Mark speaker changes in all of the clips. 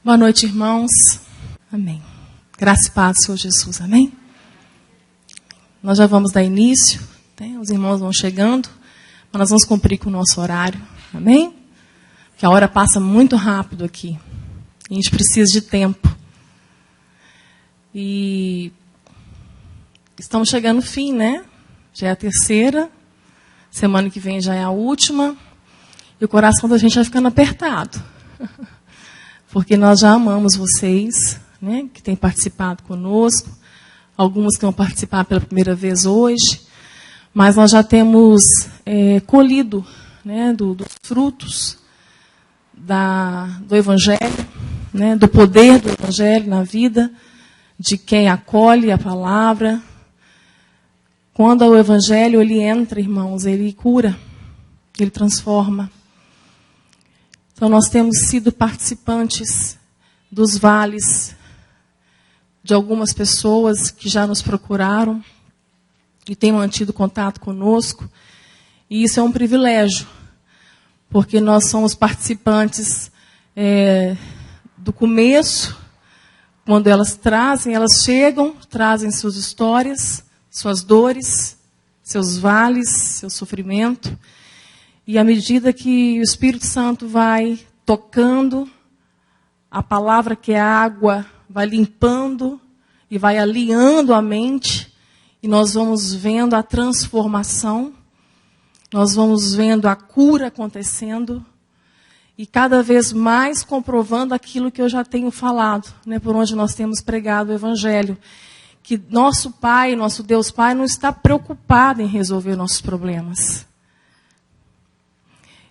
Speaker 1: Boa noite, irmãos. Amém. Graça e paz, Senhor Jesus. Amém. Nós já vamos dar início, né? Os irmãos vão chegando, mas nós vamos cumprir com o nosso horário. Amém? Porque a hora passa muito rápido aqui. E a gente precisa de tempo. E estamos chegando no fim, né? Já é a terceira. Semana que vem já é a última. E o coração da gente vai ficando apertado. Porque nós já amamos vocês, né, que têm participado conosco. Alguns que vão participar pela primeira vez hoje. Mas nós já temos colhido, né, dos frutos do Evangelho, né, do poder do Evangelho na vida de quem acolhe a palavra. Quando o Evangelho ele entra, irmãos, ele cura, ele transforma. Então, nós temos sido participantes dos vales de algumas pessoas que já nos procuraram e têm mantido contato conosco. E isso é um privilégio, porque nós somos participantes do começo, quando elas chegam, trazem suas histórias, suas dores, seus vales, seu sofrimento. E à medida que o Espírito Santo vai tocando, a palavra que é água vai limpando e vai alinhando a mente, e nós vamos vendo a transformação, nós vamos vendo a cura acontecendo, e cada vez mais comprovando aquilo que eu já tenho falado, né, por onde nós temos pregado o Evangelho, que nosso Pai, nosso Deus Pai, não está preocupado em resolver nossos problemas.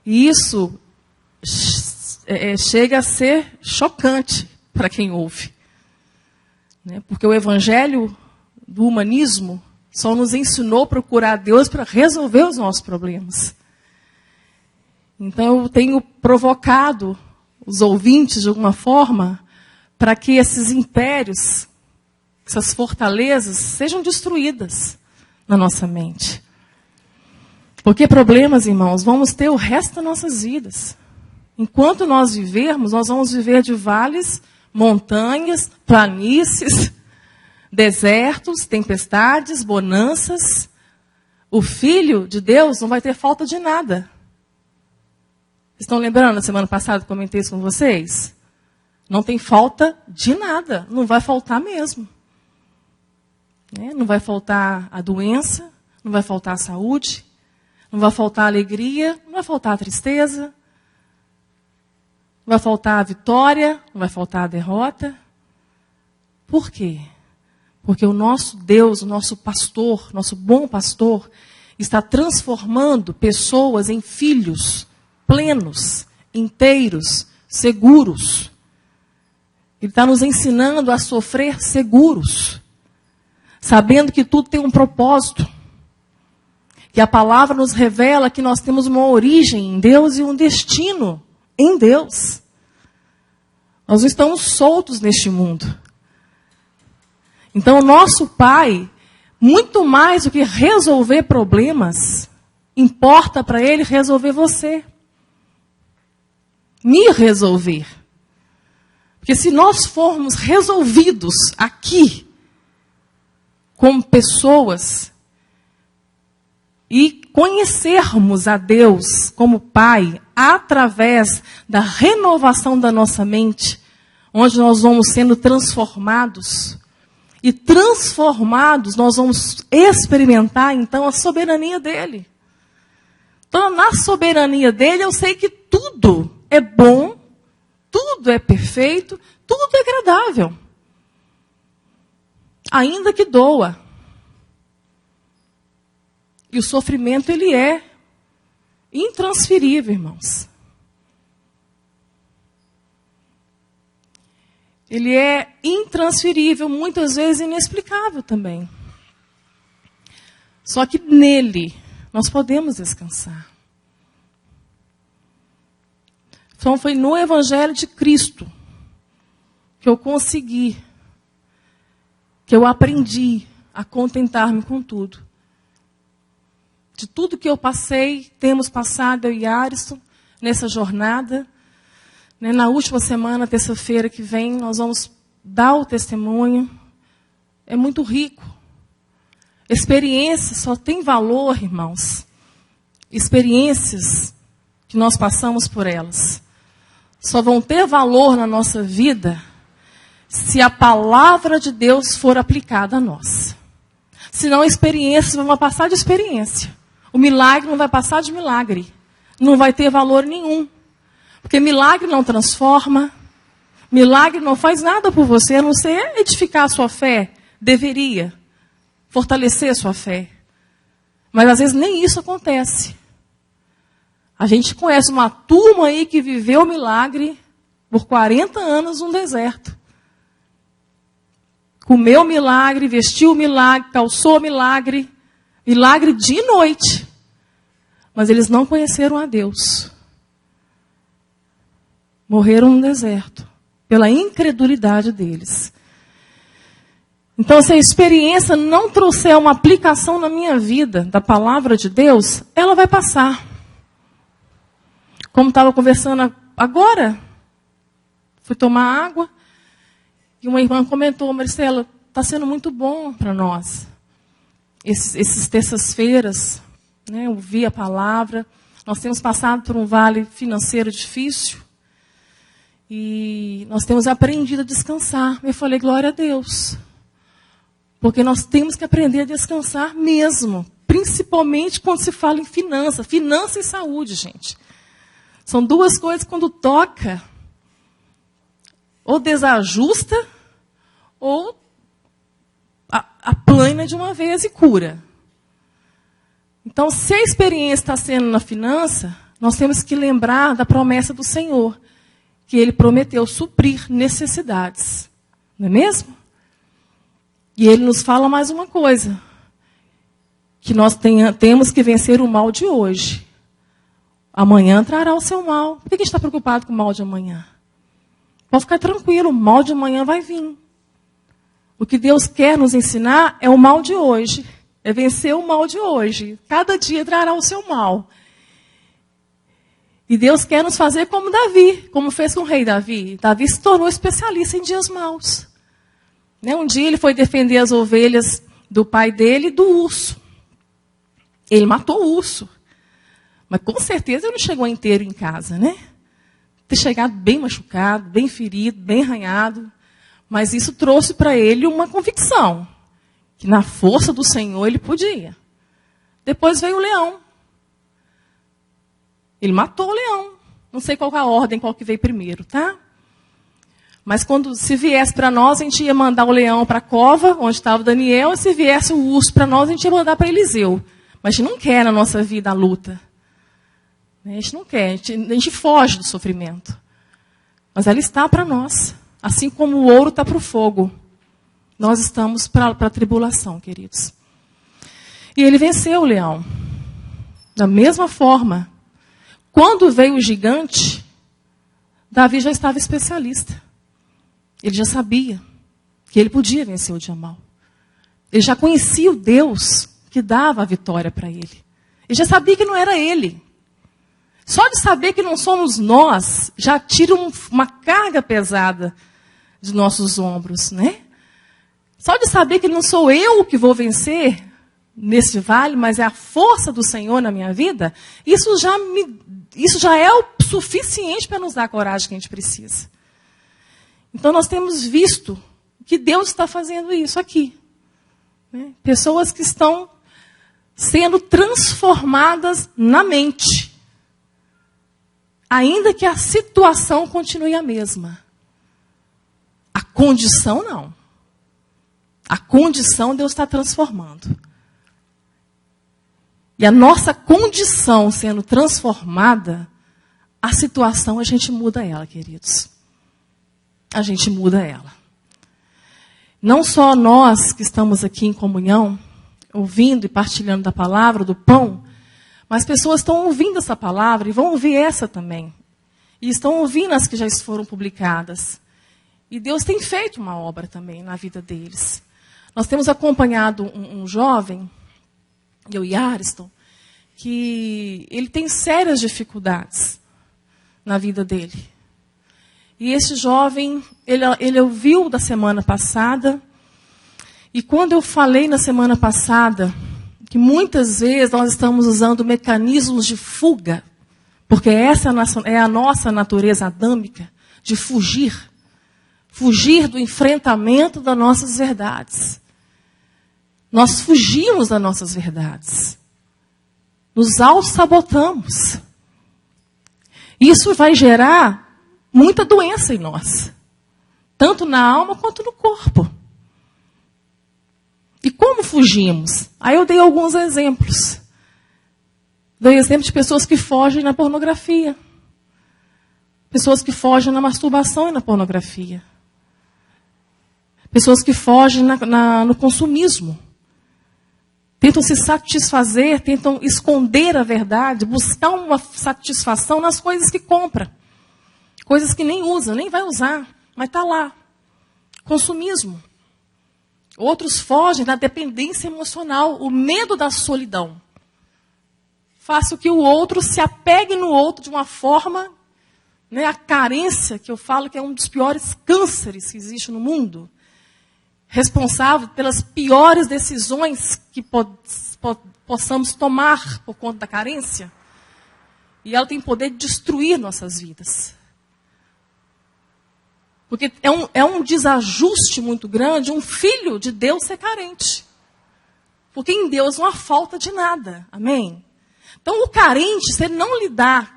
Speaker 1: E isso chega a ser chocante para quem ouve. Né? Porque o Evangelho do humanismo só nos ensinou a procurar Deus para resolver os nossos problemas. Então eu tenho provocado os ouvintes de alguma forma para que esses impérios, essas fortalezas sejam destruídas na nossa mente. Porque problemas, irmãos, vamos ter o resto das nossas vidas. Enquanto nós vivermos, nós vamos viver de vales, montanhas, planícies, desertos, tempestades, bonanças. O Filho de Deus não vai ter falta de nada. Estão lembrando, na semana passada comentei isso com vocês? Não tem falta de nada, não vai faltar mesmo. Não vai faltar a doença, não vai faltar a saúde, não vai faltar a alegria, não vai faltar a tristeza, não vai faltar a vitória, não vai faltar a derrota. Por quê? Porque o nosso Deus, o nosso pastor, nosso bom pastor, está transformando pessoas em filhos plenos, inteiros, seguros. Ele está nos ensinando a sofrer seguros, sabendo que tudo tem um propósito. Que a palavra nos revela que nós temos uma origem em Deus e um destino em Deus. Nós não estamos soltos neste mundo. Então, o nosso Pai, muito mais do que resolver problemas, importa para Ele resolver você. Me resolver. Porque se nós formos resolvidos aqui, como pessoas, e conhecermos a Deus como Pai através da renovação da nossa mente, onde nós vamos sendo transformados. E transformados, nós vamos experimentar, então, a soberania dEle. Então, na soberania dEle, eu sei que tudo é bom, tudo é perfeito, tudo é agradável. Ainda que doa. E o sofrimento, ele é intransferível, irmãos. Ele é intransferível, muitas vezes inexplicável também. Só que nele nós podemos descansar. Então foi no Evangelho de Cristo que eu consegui, que eu aprendi a contentar-me com tudo. De tudo que eu passei, temos passado eu e Ariston nessa jornada, Né? Na última semana, terça-feira que vem, nós vamos dar o testemunho. É muito rico. Experiência só tem valor, irmãos. Experiências que nós passamos por elas só vão ter valor na nossa vida se a palavra de Deus for aplicada a nós. Senão a experiência vai passar de experiência. O milagre não vai passar de milagre. Não vai ter valor nenhum. Porque milagre não transforma. Milagre não faz nada por você, a não ser edificar a sua fé. Deveria fortalecer a sua fé. Mas às vezes nem isso acontece. A gente conhece uma turma aí que viveu o milagre por 40 anos no deserto. Comeu o milagre, vestiu o milagre, calçou o milagre. Milagre de noite. Mas eles não conheceram a Deus. Morreram no deserto. Pela incredulidade deles. Então, se a experiência não trouxer uma aplicação na minha vida da palavra de Deus, ela vai passar. Como estava conversando agora, fui tomar água, e uma irmã comentou, Marcela, está sendo muito bom para nós. Esses terças-feiras, né, ouvir a palavra. Nós temos passado por um vale financeiro difícil, e nós temos aprendido a descansar. Eu falei, glória a Deus. Porque nós temos que aprender a descansar mesmo. Principalmente quando se fala em finança. Finança e saúde, gente. São duas coisas que quando toca, ou desajusta, ou aplana de uma vez e cura. Então, se a experiência está sendo na finança, nós temos que lembrar da promessa do Senhor. Que Ele prometeu suprir necessidades. Não é mesmo? E Ele nos fala mais uma coisa. Que nós temos que vencer o mal de hoje. Amanhã trará o seu mal. Por que a gente está preocupado com o mal de amanhã? Pode ficar tranquilo, o mal de amanhã vai vir. O que Deus quer nos ensinar é o mal de hoje. É vencer o mal de hoje. Cada dia trará o seu mal. E Deus quer nos fazer como Davi, como fez com o rei Davi. Davi se tornou especialista em dias maus. Um dia ele foi defender as ovelhas do pai dele e do urso. Ele matou o urso. Mas com certeza ele não chegou inteiro em casa, né? Ter chegado bem machucado, bem ferido, bem arranhado. Mas isso trouxe para ele uma convicção. Que na força do Senhor ele podia. Depois veio o leão. Ele matou o leão. Não sei qual a ordem, qual que veio primeiro, tá? Mas se viesse para nós, a gente ia mandar o leão para a cova, onde estava o Daniel, e se viesse o urso para nós, a gente ia mandar para Eliseu. Mas a gente não quer na nossa vida a luta. A gente não quer, a gente foge do sofrimento. Mas ela está para nós. Assim como o ouro está para o fogo. Nós estamos para a tribulação, queridos. E ele venceu o leão. Da mesma forma. Quando veio o gigante, Davi já estava especialista. Ele já sabia que ele podia vencer o dia mau. Ele já conhecia o Deus que dava a vitória para ele. Ele já sabia que não era ele. Só de saber que não somos nós, já tira uma carga pesada de nossos ombros, né? Só de saber que não sou eu que vou vencer nesse vale, mas é a força do Senhor na minha vida, isso já é o suficiente para nos dar a coragem que a gente precisa. Então nós temos visto que Deus está fazendo isso aqui. Né? Pessoas que estão sendo transformadas na mente. Ainda que a situação continue a mesma. A condição não. A condição Deus está transformando. E a nossa condição sendo transformada, a situação a gente muda ela, queridos. A gente muda ela. Não só nós que estamos aqui em comunhão, ouvindo e partilhando da palavra, do pão, mas pessoas estão ouvindo essa palavra e vão ouvir essa também. E estão ouvindo as que já foram publicadas. E Deus tem feito uma obra também na vida deles. Nós temos acompanhado um jovem, eu e Ariston, que ele tem sérias dificuldades na vida dele. E esse jovem, ele ouviu da semana passada. E quando eu falei na semana passada que muitas vezes nós estamos usando mecanismos de fuga, porque essa é a nossa natureza adâmica, de fugir. Fugir do enfrentamento das nossas verdades. Nós fugimos das nossas verdades. Nos auto-sabotamos. Isso vai gerar muita doença em nós. Tanto na alma quanto no corpo. E como fugimos? Aí eu dei alguns exemplos. Dei exemplo de pessoas que fogem na pornografia. Pessoas que fogem na masturbação e na pornografia. Pessoas que fogem no consumismo. Tentam se satisfazer, tentam esconder a verdade, buscar uma satisfação nas coisas que compra. Coisas que nem usa, nem vai usar, mas está lá. Consumismo. Outros fogem da dependência emocional, o medo da solidão. Faça que o outro se apegue no outro de uma forma, né, a carência, que eu falo que é um dos piores cânceres que existe no mundo. Responsável pelas piores decisões que possamos tomar por conta da carência. E ela tem poder de destruir nossas vidas. Porque é um desajuste muito grande um filho de Deus ser carente. Porque em Deus não há falta de nada. Amém? Então o carente, se ele não lidar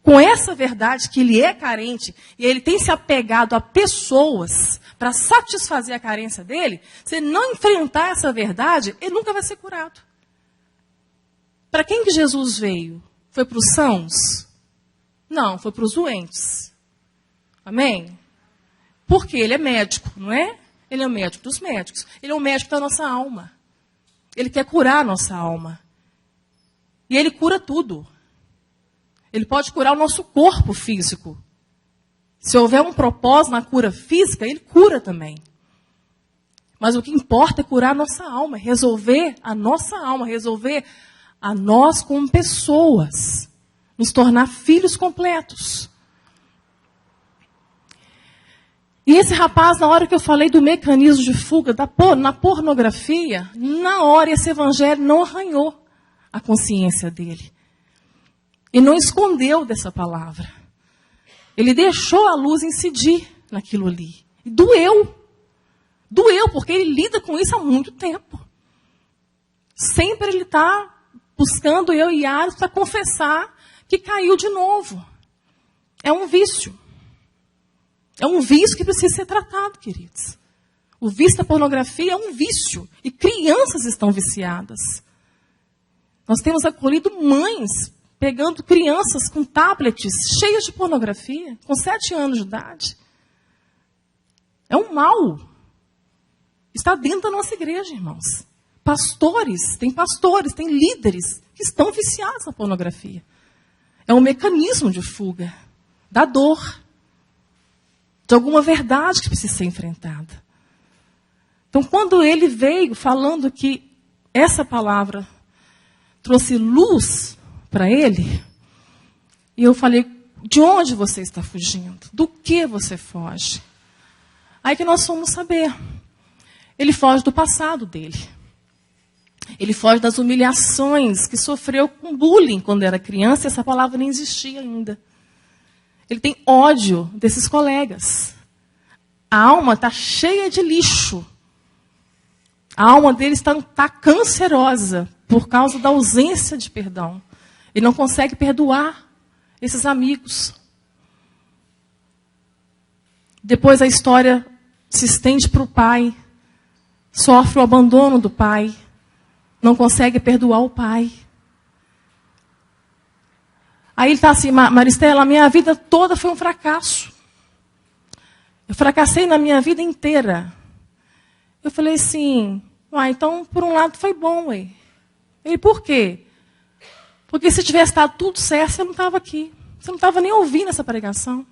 Speaker 1: com essa verdade que ele é carente, e ele tem se apegado a pessoas para satisfazer a carência dele, se ele não enfrentar essa verdade, ele nunca vai ser curado. Para quem que Jesus veio? Foi para os sãos? Não, foi para os doentes. Amém? Porque ele é médico, não é? Ele é o médico dos médicos. Ele é o médico da nossa alma. Ele quer curar a nossa alma. E ele cura tudo. Ele pode curar o nosso corpo físico. Se houver um propósito na cura física, ele cura também. Mas o que importa é curar a nossa alma, resolver a nossa alma, resolver a nós como pessoas, nos tornar filhos completos. E esse rapaz, na hora que eu falei do mecanismo de fuga na pornografia, na hora esse evangelho não arranhou a consciência dele. E não escondeu dessa palavra. Ele deixou a luz incidir naquilo ali. E doeu. Doeu, porque ele lida com isso há muito tempo. Sempre ele está buscando eu e Ares para confessar que caiu de novo. É um vício. É um vício que precisa ser tratado, queridos. O vício da pornografia é um vício. E crianças estão viciadas. Nós temos acolhido mães pegando crianças com tablets cheias de pornografia, com 7 anos de idade. É um mal. Está dentro da nossa igreja, irmãos. Tem líderes que estão viciados na pornografia. É um mecanismo de fuga da dor, de alguma verdade que precisa ser enfrentada. Então, quando ele veio falando que essa palavra trouxe luz para ele, e eu falei, de onde você está fugindo? Do que você foge? Aí que nós fomos saber. Ele foge do passado dele. Ele foge das humilhações que sofreu com bullying quando era criança, e essa palavra nem existia ainda. Ele tem ódio desses colegas. A alma está cheia de lixo. A alma dele está cancerosa por causa da ausência de perdão. Ele não consegue perdoar esses amigos. Depois a história se estende para o pai. Sofre o abandono do pai. Não consegue perdoar o pai. Aí ele está assim, Maristela, a minha vida toda foi um fracasso. Eu fracassei na minha vida inteira. Eu falei assim, então por um lado foi bom, ué. Ele, por quê? Porque se tivesse estado tudo certo, você não estava aqui. Você não estava nem ouvindo essa pregação.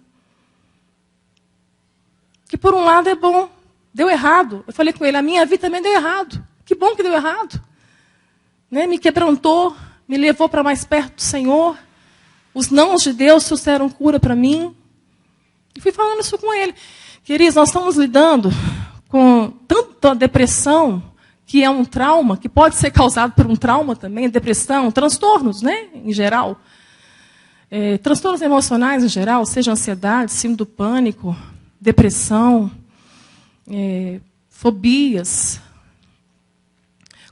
Speaker 1: Que por um lado é bom. Deu errado. Eu falei com ele, a minha vida também deu errado. Que bom que deu errado. Né? Me quebrantou, me levou para mais perto do Senhor. Os nãos de Deus trouxeram cura para mim. Mas por um lado é bom. Deu errado. Eu falei com ele, a minha vida também deu errado. Que bom que deu errado. Né? Me quebrantou, me levou para mais perto do Senhor. Os nãos de Deus trouxeram cura para mim. Mas por um lado é bom. Deu errado. E fui falando isso com ele. Queridos, nós estamos lidando com tanta depressão, que é um trauma, que pode ser causado por um trauma também, depressão, transtornos, né, em geral. Transtornos emocionais em geral, seja ansiedade, síndrome do pânico, depressão, fobias,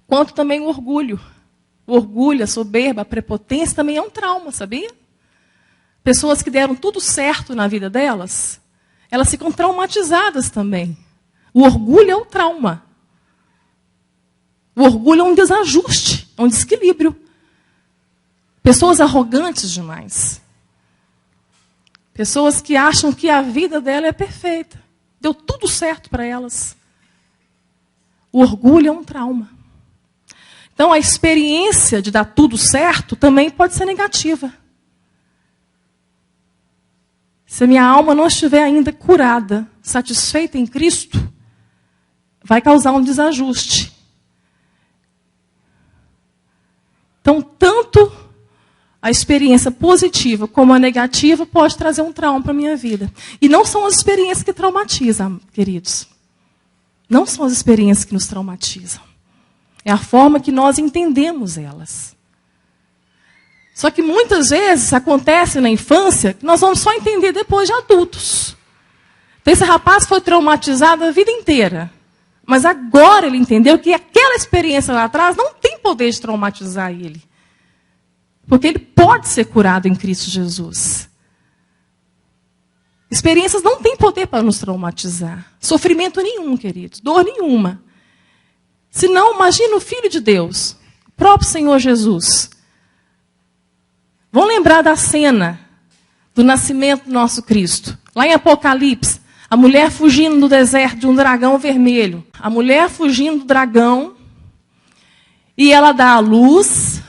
Speaker 1: quanto também o orgulho. O orgulho, a soberba, a prepotência também é um trauma, sabia? Pessoas que deram tudo certo na vida delas, elas ficam traumatizadas também. O orgulho é um trauma. O orgulho é um desajuste, é um desequilíbrio. Pessoas arrogantes demais. Pessoas que acham que a vida dela é perfeita. Deu tudo certo para elas. O orgulho é um trauma. Então, a experiência de dar tudo certo também pode ser negativa. Se a minha alma não estiver ainda curada, satisfeita em Cristo, vai causar um desajuste. Então, tanto a experiência positiva como a negativa pode trazer um trauma para a minha vida. E não são as experiências que traumatizam, queridos. Não são as experiências que nos traumatizam. É a forma que nós entendemos elas. Só que muitas vezes acontece na infância que nós vamos só entender depois de adultos. Então, esse rapaz foi traumatizado a vida inteira. Mas agora ele entendeu que aquela experiência lá atrás não tem poder de traumatizar ele. Porque ele pode ser curado em Cristo Jesus. Experiências não têm poder para nos traumatizar. Sofrimento nenhum, queridos. Dor nenhuma. Se não, imagina o Filho de Deus, o próprio Senhor Jesus. Vão lembrar da cena do nascimento do nosso Cristo. Lá em Apocalipse, a mulher fugindo do deserto de um dragão vermelho. A mulher fugindo do dragão. E ela dá a luz.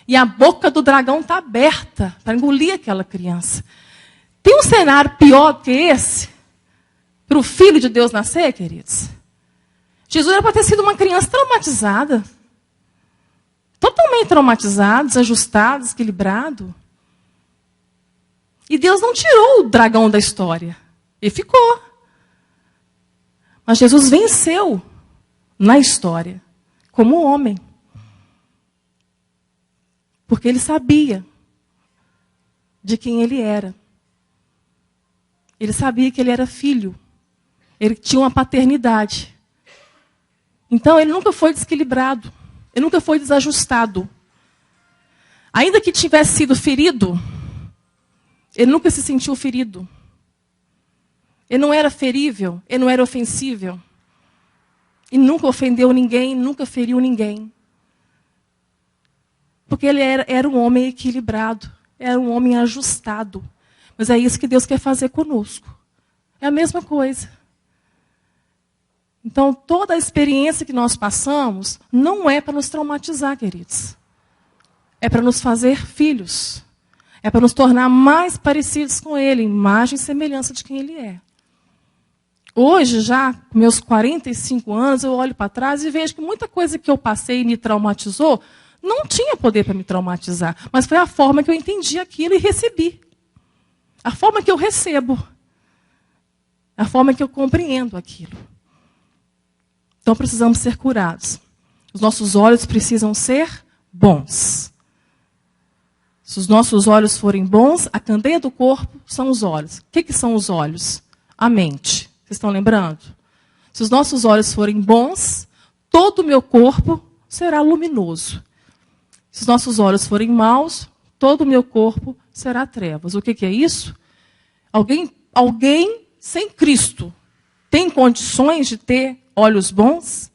Speaker 1: E a boca do dragão está aberta para engolir aquela criança. Tem um cenário pior do que esse? Para o Filho de Deus nascer, queridos? Jesus era para ter sido uma criança traumatizada. Totalmente traumatizado, desajustado, desequilibrado. E Deus não tirou o dragão da história. Ele ficou. Mas Jesus venceu na história, como homem. Porque ele sabia de quem ele era. Ele sabia que ele era filho. Ele tinha uma paternidade. Então, ele nunca foi desequilibrado. Ele nunca foi desajustado. Ainda que tivesse sido ferido, ele nunca se sentiu ferido. Ele não era ferível, ele não era ofensível. E nunca ofendeu ninguém, nunca feriu ninguém. Porque ele era um homem equilibrado, era um homem ajustado. Mas é isso que Deus quer fazer conosco. É a mesma coisa. Então, toda a experiência que nós passamos não é para nos traumatizar, queridos. É para nos fazer filhos. É para nos tornar mais parecidos com Ele, imagem e semelhança de quem Ele é. Hoje, já com meus 45 anos, eu olho para trás e vejo que muita coisa que eu passei e me traumatizou não tinha poder para me traumatizar. Mas foi a forma que eu entendi aquilo e recebi. A forma que eu recebo. A forma que eu compreendo aquilo. Então precisamos ser curados. Os nossos olhos precisam ser bons. Se os nossos olhos forem bons, a candeia do corpo são os olhos. O que são os olhos? A mente. Vocês estão lembrando? Se os nossos olhos forem bons, todo o meu corpo será luminoso. Se os nossos olhos forem maus, todo o meu corpo será trevas. O que é isso? Alguém sem Cristo tem condições de ter olhos bons?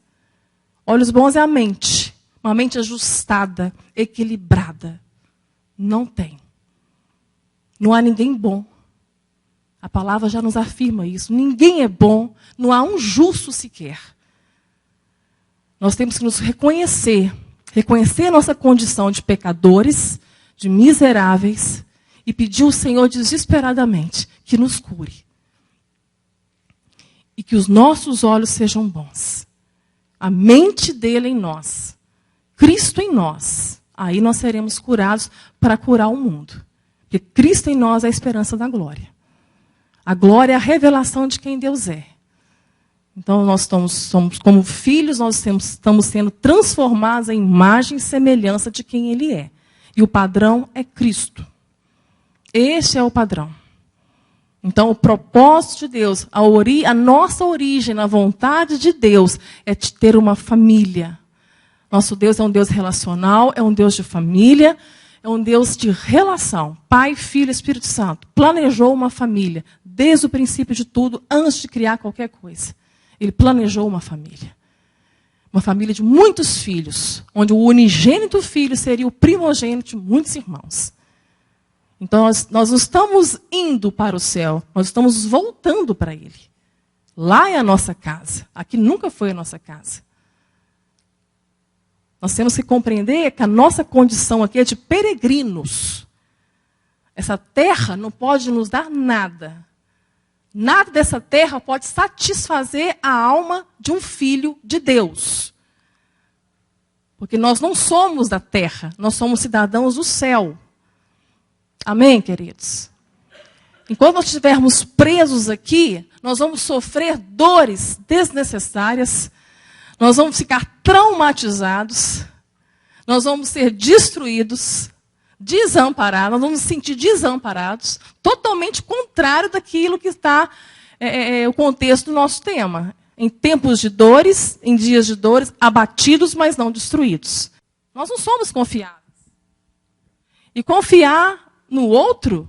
Speaker 1: Olhos bons é a mente. Uma mente ajustada, equilibrada. Não tem. Não há ninguém bom. A palavra já nos afirma isso. Ninguém é bom, não há um justo sequer. Nós temos que nos reconhecer a nossa condição de pecadores, de miseráveis, e pedir ao Senhor desesperadamente que nos cure. E que os nossos olhos sejam bons. A mente dele em nós. Cristo em nós. Aí nós seremos curados para curar o mundo. Porque Cristo em nós é a esperança da glória. A glória é a revelação de quem Deus é. Então, nós somos como filhos, nós estamos sendo transformados em imagem e semelhança de quem Ele é. E o padrão é Cristo. Este é o padrão. Então, o propósito de Deus, a nossa origem, na vontade de Deus, é de ter uma família. Nosso Deus é um Deus relacional, é um Deus de família, é um Deus de relação. Pai, Filho, Espírito Santo. Planejou uma família, desde o princípio de tudo, antes de criar qualquer coisa. Ele planejou uma família. Uma família de muitos filhos, onde o unigênito filho seria o primogênito de muitos irmãos. Então, nós não estamos indo para o céu, nós estamos voltando para Ele. Lá é a nossa casa. Aqui nunca foi a nossa casa. Nós temos que compreender que a nossa condição aqui é de peregrinos. Essa terra não pode nos dar nada. Nada dessa terra pode satisfazer a alma de um filho de Deus. Porque nós não somos da terra, nós somos cidadãos do céu. Amém, queridos? Enquanto nós estivermos presos aqui, nós vamos sofrer dores desnecessárias, nós vamos ficar traumatizados, nós vamos ser destruídos, desamparados, nós vamos nos sentir desamparados, totalmente contrário daquilo que está o contexto do nosso tema. Em tempos de dores, em dias de dores, abatidos, mas não destruídos. Nós não somos confiáveis. E confiar no outro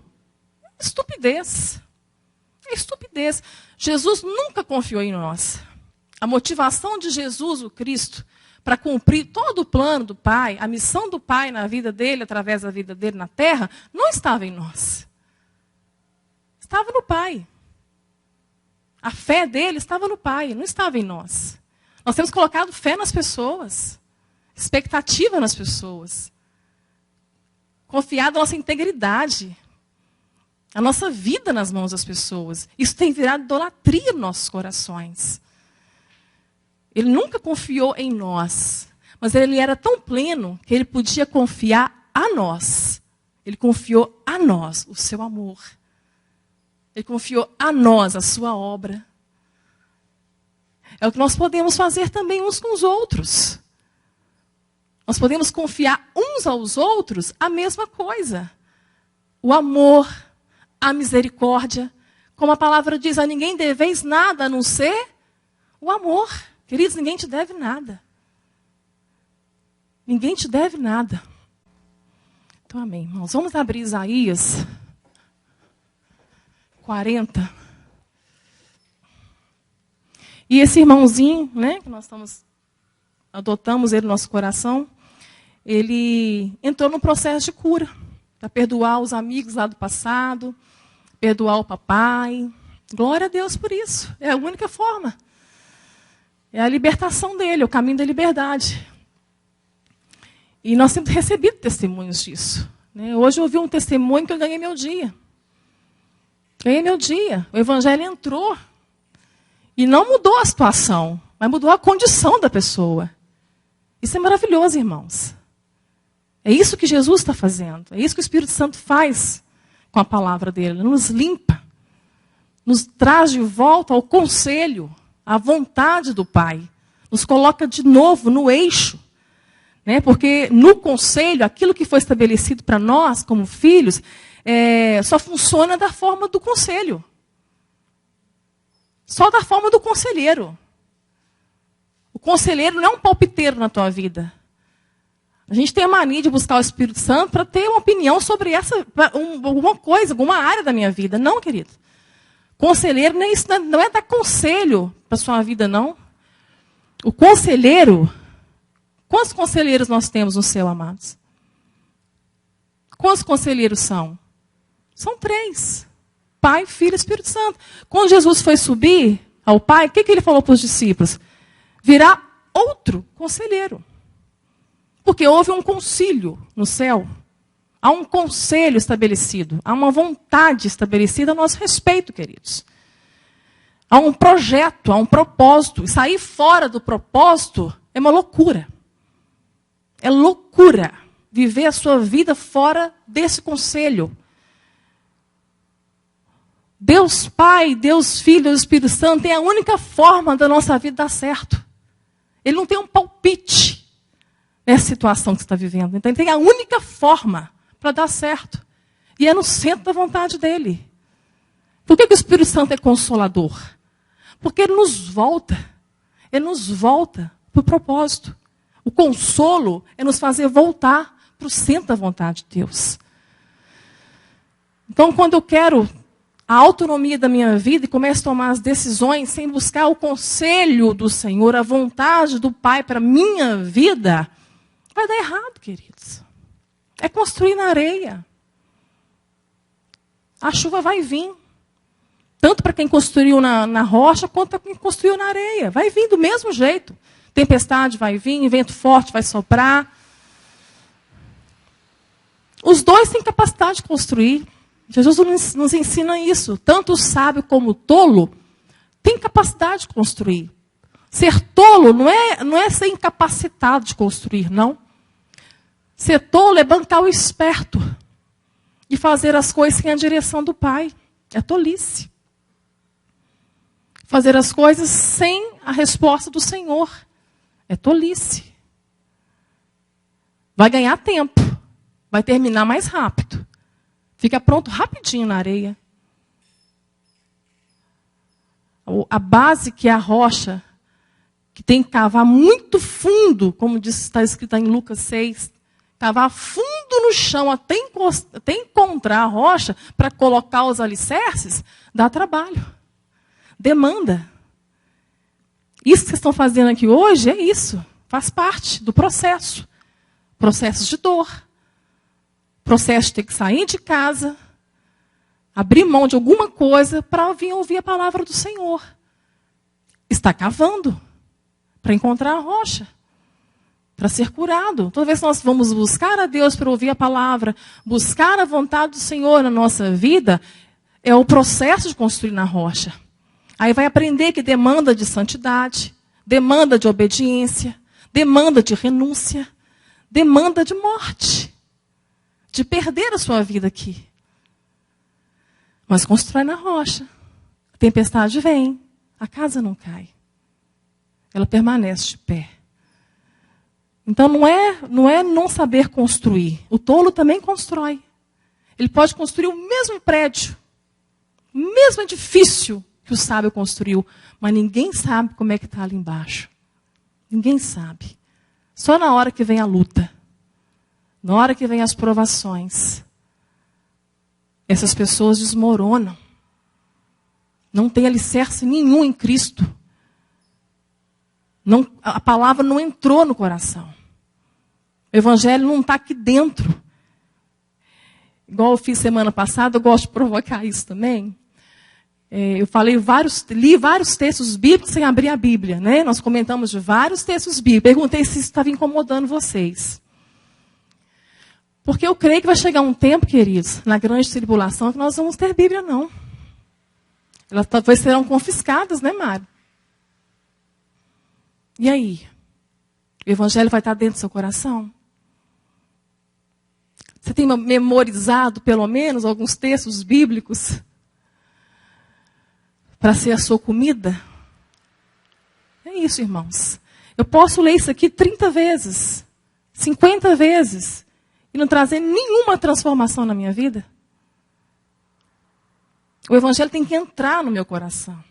Speaker 1: é estupidez. É estupidez. Jesus nunca confiou em nós. A motivação de Jesus, o Cristo, para cumprir todo o plano do Pai, a missão do Pai na vida dele, através da vida dele na terra, não estava em nós. Estava no Pai. A fé dele estava no Pai, não estava em nós. Nós temos colocado fé nas pessoas, expectativa nas pessoas, confiado a nossa integridade, a nossa vida nas mãos das pessoas. Isso tem virado idolatria nos nossos corações. Ele nunca confiou em nós, mas ele era tão pleno que ele podia confiar a nós. Ele confiou a nós o seu amor. Ele confiou a nós a sua obra. É o que nós podemos fazer também uns com os outros. Nós podemos confiar uns aos outros a mesma coisa. O amor, a misericórdia. Como a palavra diz, a ninguém deveis nada a não ser o amor. Queridos, ninguém te deve nada. Ninguém te deve nada. Então, amém, irmãos. Vamos abrir Isaías 40. E esse irmãozinho, né, que nós adotamos ele no nosso coração, ele entrou num processo de cura, para perdoar os amigos lá do passado, perdoar o papai. Glória a Deus por isso. É a única forma. É a libertação dele, é o caminho da liberdade. E nós temos recebido testemunhos disso. Né? Hoje eu ouvi um testemunho que eu ganhei meu dia. Ganhei meu dia. O evangelho entrou. E não mudou a situação, mas mudou a condição da pessoa. Isso é maravilhoso, irmãos. É isso que Jesus está fazendo. É isso que o Espírito Santo faz com a palavra dele. Ele nos limpa. Nos traz de volta ao conselho, à vontade do Pai. Nos coloca de novo no eixo. Né? Porque no conselho, aquilo que foi estabelecido para nós, como filhos, só funciona da forma do conselho. Só da forma do conselheiro. O conselheiro não é um palpiteiro na tua vida. A gente tem a mania de buscar o Espírito Santo para ter uma opinião sobre alguma coisa, alguma área da minha vida. Não, querido. Conselheiro não é dar conselho para a sua vida, não. O conselheiro, quantos conselheiros nós temos no céu, amados? Quantos conselheiros são? São 3. Pai, Filho e Espírito Santo. Quando Jesus foi subir ao Pai, o que ele falou para os discípulos? Virá outro conselheiro. Porque houve um concílio no céu. Há um conselho estabelecido. Há uma vontade estabelecida a nosso respeito, queridos. Há um projeto, há um propósito. E sair fora do propósito é uma loucura. É loucura viver a sua vida fora desse conselho. Deus Pai, Deus Filho, Deus Espírito Santo tem a única forma da nossa vida dar certo. Ele não tem um palpite nessa situação que você está vivendo. Então, ele tem a única forma para dar certo. E é no centro da vontade dele. Por que o Espírito Santo é consolador? Porque ele nos volta. Ele nos volta para o propósito. O consolo é nos fazer voltar para o centro da vontade de Deus. Então, quando eu quero a autonomia da minha vida e começo a tomar as decisões sem buscar o conselho do Senhor, a vontade do Pai para a minha vida, vai dar errado, queridos. É construir na areia. A chuva vai vir. Tanto para quem construiu na rocha, quanto para quem construiu na areia. Vai vir do mesmo jeito. Tempestade vai vir, vento forte vai soprar. Os dois têm capacidade de construir. Jesus nos ensina isso. Tanto o sábio como o tolo têm capacidade de construir. Ser tolo não é ser incapacitado de construir, não. Ser tolo é bancar o esperto e fazer as coisas sem a direção do Pai. É tolice. Fazer as coisas sem a resposta do Senhor. É tolice. Vai ganhar tempo. Vai terminar mais rápido. Fica pronto rapidinho na areia. A base, que é a rocha, que tem que cavar muito fundo, como está escrito em Lucas 6, cavar fundo no chão até encontrar a rocha para colocar os alicerces, dá trabalho. Demanda. Isso que vocês estão fazendo aqui hoje é isso. Faz parte do processo. Processo de dor. Processo de ter que sair de casa, abrir mão de alguma coisa para vir ouvir a palavra do Senhor. Está cavando para encontrar a rocha, para ser curado. Toda vez que nós vamos buscar a Deus para ouvir a palavra, buscar a vontade do Senhor na nossa vida, é o processo de construir na rocha. Aí vai aprender que demanda de santidade, demanda de obediência, demanda de renúncia, demanda de morte. De perder a sua vida aqui. Mas constrói na rocha. A tempestade vem, a casa não cai. Ela permanece de pé. Então não é não saber construir. O tolo também constrói. Ele pode construir o mesmo prédio, o mesmo edifício que o sábio construiu, mas ninguém sabe como é que está ali embaixo. Ninguém sabe. Só na hora que vem a luta. Na hora que vem as provações, essas pessoas desmoronam. Não tem alicerce nenhum em Cristo. A palavra não entrou no coração. O evangelho não está aqui dentro. Igual eu fiz semana passada, eu gosto de provocar isso também. Eu li vários textos bíblicos sem abrir a Bíblia. Né? Nós comentamos de vários textos bíblicos. Perguntei se isso estava incomodando vocês. Porque eu creio que vai chegar um tempo, queridos, na grande tribulação, que nós vamos ter Bíblia, não. Elas talvez serão confiscadas, né, Mário? E aí? O evangelho vai estar dentro do seu coração? Você tem memorizado, pelo menos, alguns textos bíblicos para ser a sua comida? É isso, irmãos. Eu posso ler isso aqui 30 vezes, 50 vezes, e não trazer nenhuma transformação na minha vida? O evangelho tem que entrar no meu coração.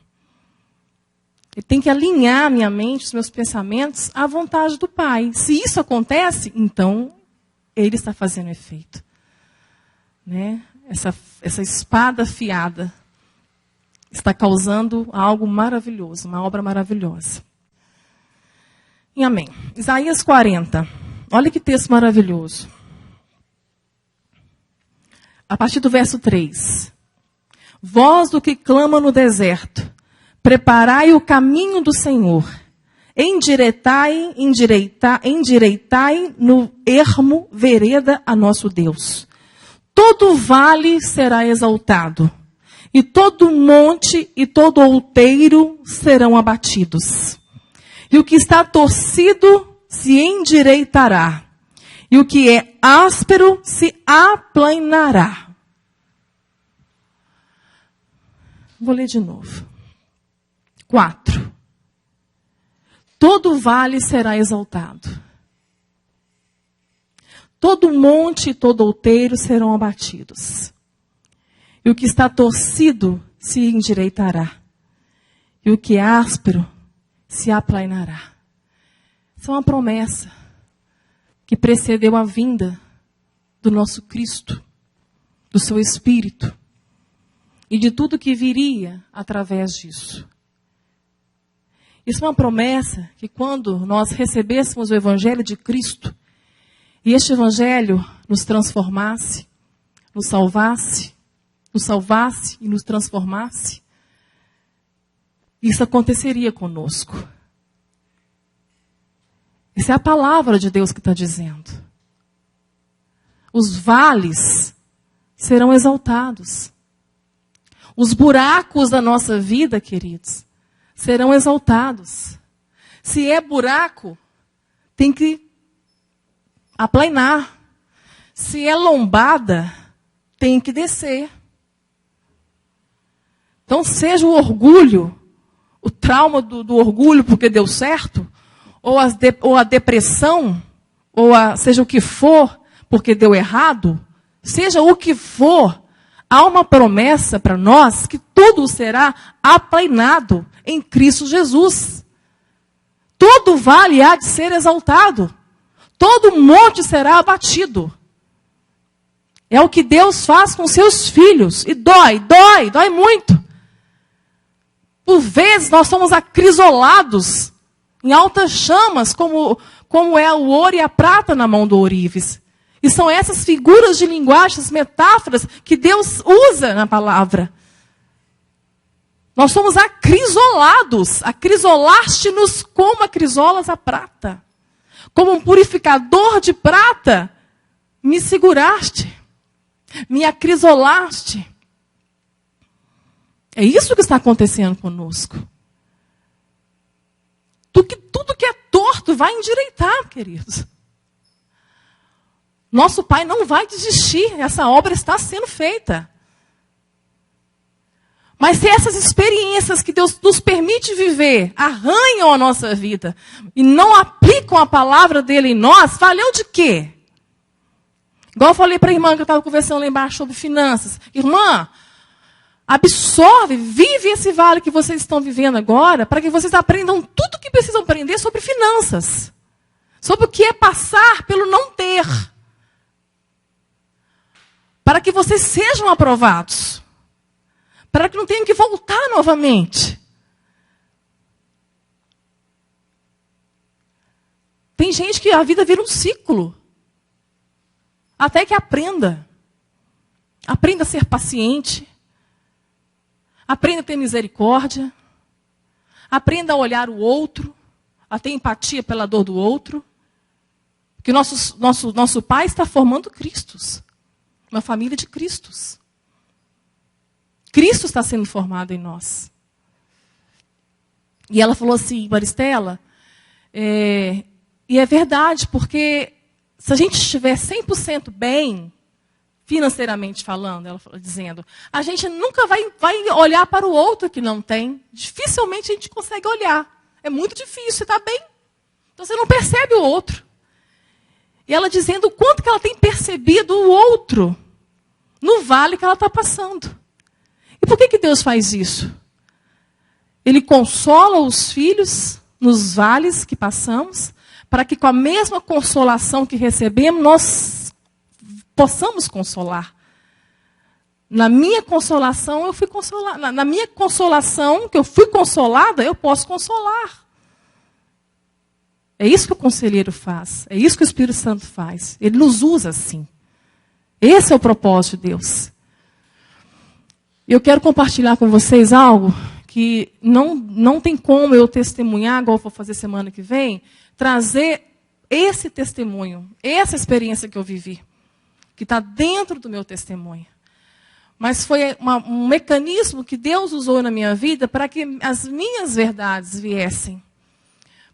Speaker 1: Ele tem que alinhar a minha mente, os meus pensamentos, à vontade do Pai. Se isso acontece, então ele está fazendo efeito. Né? Essa espada afiada está causando algo maravilhoso, uma obra maravilhosa. E amém. Isaías 40. Olha que texto maravilhoso. A partir do verso 3. Voz do que clama no deserto, preparai o caminho do Senhor, endireitai no ermo vereda a nosso Deus. Todo vale será exaltado, e todo monte e todo outeiro serão abatidos. E o que está torcido se endireitará, e o que é áspero se aplanará. Vou ler de novo. 4. Todo vale será exaltado. Todo monte e todo outeiro serão abatidos. E o que está torcido se endireitará. E o que é áspero se aplainará. Isso é uma promessa que precedeu a vinda do nosso Cristo, do seu Espírito, e de tudo que viria através disso. Isso é uma promessa que quando nós recebêssemos o Evangelho de Cristo, e este Evangelho nos transformasse, nos salvasse e nos transformasse, isso aconteceria conosco. Essa é a palavra de Deus que está dizendo. Os vales serão exaltados. Os buracos da nossa vida, queridos, serão exaltados. Se é buraco, tem que aplainar. Se é lombada, tem que descer. Então, seja o orgulho, o trauma do orgulho porque deu certo, ou a depressão, seja o que for, porque deu errado, seja o que for, há uma promessa para nós que tudo será aplainado em Cristo Jesus. Todo vale há de ser exaltado. Todo monte será abatido. É o que Deus faz com seus filhos. E dói muito. Por vezes nós somos acrisolados em altas chamas, como é o ouro e a prata na mão do ourives. E são essas figuras de linguagem, essas metáforas que Deus usa na palavra. Nós somos acrisolados. Acrisolaste-nos como acrisolas a prata. Como um purificador de prata, me seguraste. Me acrisolaste. É isso que está acontecendo conosco. Tudo que é torto vai endireitar, queridos. Nosso Pai não vai desistir. Essa obra está sendo feita. Mas se essas experiências que Deus nos permite viver arranham a nossa vida e não aplicam a palavra dele em nós, valeu de quê? Igual eu falei para a irmã que eu estava conversando lá embaixo sobre finanças. Irmã, absorve, vive esse vale que vocês estão vivendo agora, para que vocês aprendam tudo o que precisam aprender sobre finanças. Sobre o que é passar pelo não ter. Para que vocês sejam aprovados. Para que não tenham que voltar novamente. Tem gente que a vida vira um ciclo. Até que aprenda. Aprenda a ser paciente. Aprenda a ter misericórdia. Aprenda a olhar o outro. A ter empatia pela dor do outro. Porque nosso Pai está formando Cristos. Uma família de Cristos. Cristo está sendo formado em nós. E ela falou assim, Maristela, e é verdade, porque se a gente estiver 100% bem, financeiramente falando, ela falou, dizendo, a gente nunca vai olhar para o outro que não tem. Dificilmente a gente consegue olhar. É muito difícil, você está bem. Então você não percebe o outro. E ela dizendo o quanto que ela tem percebido o outro no vale que ela está passando. E por que Deus faz isso? Ele consola os filhos nos vales que passamos, para que com a mesma consolação que recebemos, nós possamos consolar. Na minha consolação, eu fui consolada. Na minha consolação, que eu fui consolada, eu posso consolar. É isso que o conselheiro faz. É isso que o Espírito Santo faz. Ele nos usa assim. Esse é o propósito de Deus. Eu quero compartilhar com vocês algo que não tem como eu testemunhar, igual eu vou fazer semana que vem, trazer esse testemunho, essa experiência que eu vivi, que está dentro do meu testemunho. Mas foi um mecanismo que Deus usou na minha vida para que as minhas verdades viessem.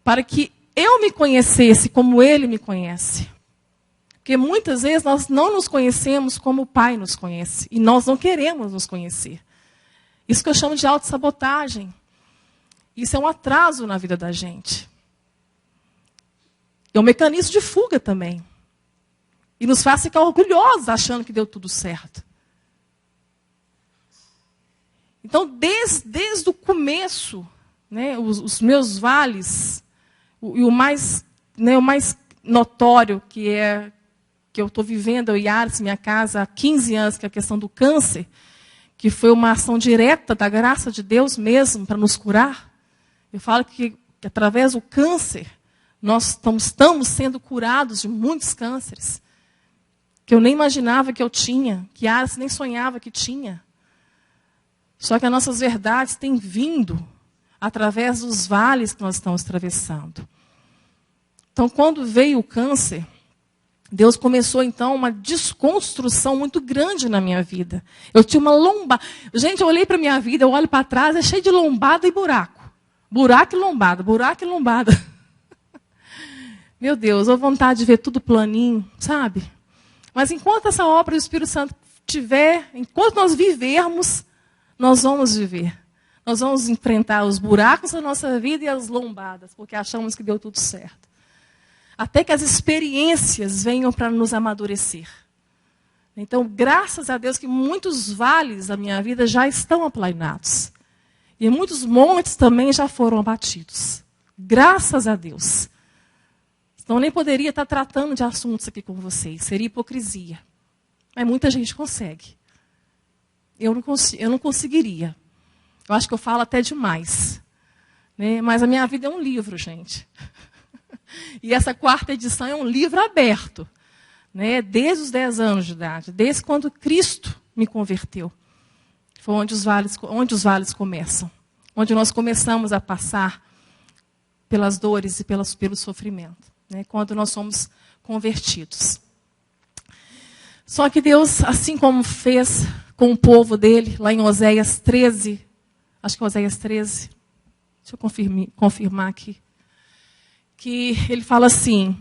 Speaker 1: Para que eu me conhecesse como Ele me conhece. Porque muitas vezes nós não nos conhecemos como o Pai nos conhece. E nós não queremos nos conhecer. Isso que eu chamo de autossabotagem. Isso é um atraso na vida da gente. É um mecanismo de fuga também. E nos faz ficar orgulhosos achando que deu tudo certo. Então, desde o começo, né, os meus vales, e o mais notório que eu estou vivendo, eu e Aris, minha casa, há 15 anos, que é a questão do câncer, que foi uma ação direta da graça de Deus mesmo para nos curar. Eu falo que através do câncer, nós estamos sendo curados de muitos cânceres, que eu nem imaginava que eu tinha, que Aris nem sonhava que tinha. Só que as nossas verdades têm vindo através dos vales que nós estamos atravessando. Então, quando veio o câncer, Deus começou, então, uma desconstrução muito grande na minha vida. Eu tinha uma lombada. Gente, eu olhei para a minha vida, eu olho para trás, é cheio de lombada e buraco. Buraco e lombada, buraco e lombada. Meu Deus, eu vontade de ver tudo planinho, sabe? Mas enquanto essa obra do Espírito Santo tiver, enquanto nós vivermos, nós vamos viver. Nós vamos enfrentar os buracos da nossa vida e as lombadas, porque achamos que deu tudo certo. Até que as experiências venham para nos amadurecer. Então, graças a Deus que muitos vales da minha vida já estão aplainados. E muitos montes também já foram abatidos. Graças a Deus. Então, eu nem poderia estar tratando de assuntos aqui com vocês. Seria hipocrisia. Mas muita gente consegue. Eu não conseguiria. Eu acho que eu falo até demais. Né? Mas a minha vida é um livro, gente. E essa 4ª edição é um livro aberto. Né? Desde os 10 anos de idade. Desde quando Cristo me converteu. Foi onde os vales começam. Onde nós começamos a passar pelas dores e pelo sofrimento. Né? Quando nós somos convertidos. Só que Deus, assim como fez com o povo dele, lá em Oséias 13, acho que é Oséias 13, deixa eu confirmar aqui, que ele fala assim,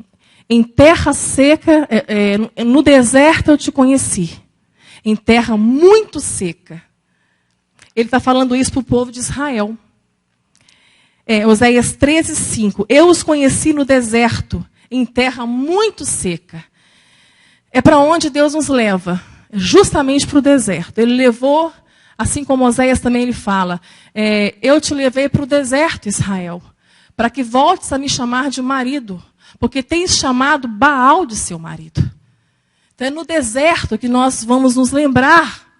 Speaker 1: em terra seca, no deserto eu te conheci, em terra muito seca. Ele está falando isso para o povo de Israel. Oséias 13, 5. Eu os conheci no deserto, em terra muito seca. É para onde Deus nos leva, justamente para o deserto. Ele levou, assim como Oséias também ele fala, eu te levei para o deserto, Israel, para que voltes a me chamar de marido, porque tens chamado Baal de seu marido. Então é no deserto que nós vamos nos lembrar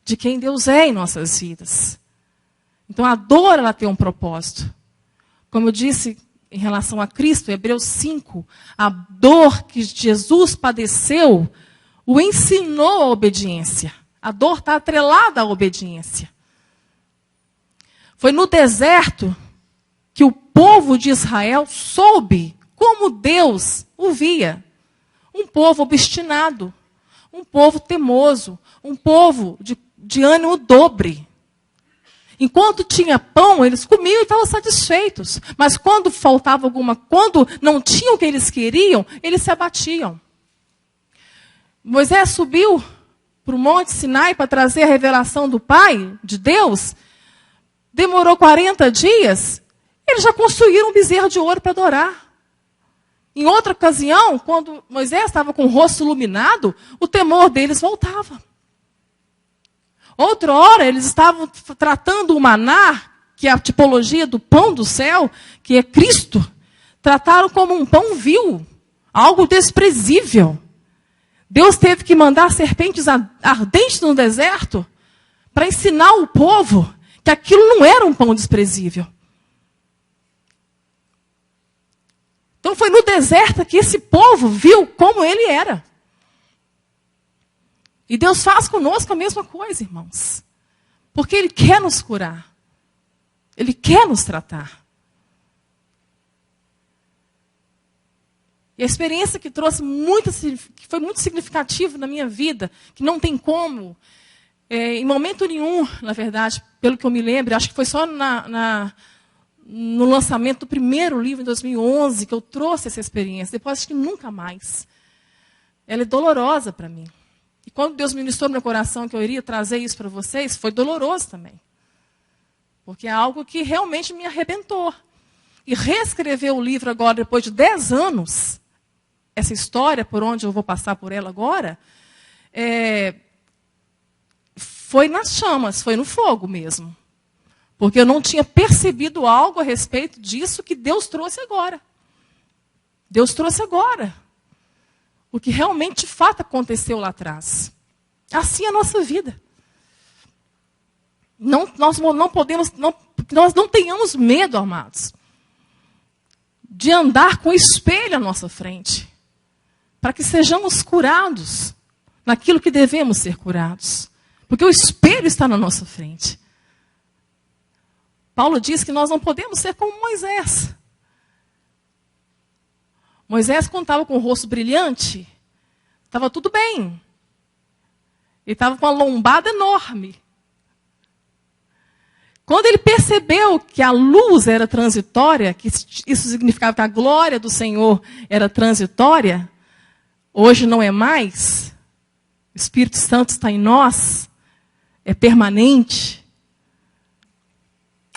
Speaker 1: de quem Deus é em nossas vidas. Então a dor ela tem um propósito. Como eu disse em relação a Cristo, Hebreus 5, a dor que Jesus padeceu o ensinou a obediência. A dor está atrelada à obediência. Foi no deserto que o povo de Israel soube como Deus o via. Um povo obstinado, um povo temoso, um povo de ânimo dobre. Enquanto tinha pão, eles comiam e estavam satisfeitos. Mas quando faltava quando não tinham o que eles queriam, eles se abatiam. Moisés subiu para o Monte Sinai para trazer a revelação do Pai, de Deus. Demorou 40 dias. Eles já construíram um bezerro de ouro para adorar. Em outra ocasião, quando Moisés estava com o rosto iluminado, o temor deles voltava. Outra hora, eles estavam tratando o maná, que é a tipologia do pão do céu, que é Cristo, trataram como um pão vil, algo desprezível. Deus teve que mandar serpentes ardentes no deserto para ensinar o povo que aquilo não era um pão desprezível. Então foi no deserto que esse povo viu como ele era. E Deus faz conosco a mesma coisa, irmãos. Porque Ele quer nos curar. Ele quer nos tratar. E a experiência que foi muito significativa na minha vida, que não tem como, em momento nenhum, na verdade, pelo que eu me lembro, acho que foi só no lançamento do primeiro livro, em 2011, que eu trouxe essa experiência. Depois, acho que nunca mais. Ela é dolorosa para mim. E quando Deus ministrou no meu coração que eu iria trazer isso para vocês, foi doloroso também. porque é algo que realmente me arrebentou. E reescrever o livro agora, depois de 10 anos, essa história, por onde eu vou passar por ela agora, foi nas chamas, foi no fogo mesmo. Porque eu não tinha percebido algo a respeito disso que Deus trouxe agora. Deus trouxe agora. O que realmente, de fato, aconteceu lá atrás. Assim é a nossa vida. Nós não tenhamos medo, amados, de andar com o espelho à nossa frente, para que sejamos curados naquilo que devemos ser curados. Porque o espelho está na nossa frente. Paulo diz que nós não podemos ser como Moisés. Moisés, quando estava com o rosto brilhante, estava tudo bem. Ele estava com uma lombada enorme. Quando ele percebeu que a luz era transitória, que isso significava que a glória do Senhor era transitória, hoje não é mais, o Espírito Santo está em nós, é permanente,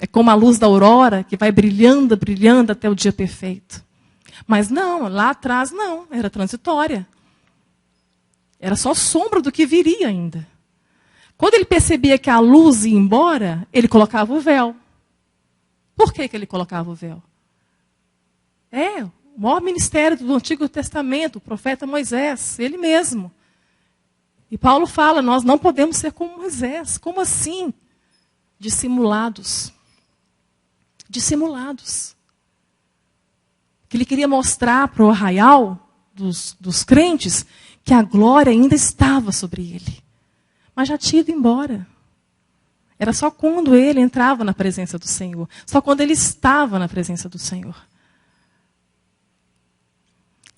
Speaker 1: é como a luz da aurora, que vai brilhando, brilhando até o dia perfeito. Mas não, lá atrás não, era transitória. Era só sombra do que viria ainda. Quando ele percebia que a luz ia embora, ele colocava o véu. Por que ele colocava o véu? O maior ministério do Antigo Testamento, o profeta Moisés, ele mesmo. E Paulo fala, nós não podemos ser como Moisés. Como assim? Dissimulados. Dissimulados. Que ele queria mostrar para o arraial dos crentes que a glória ainda estava sobre ele. Mas já tinha ido embora. Era só quando ele entrava na presença do Senhor. Só quando ele estava na presença do Senhor.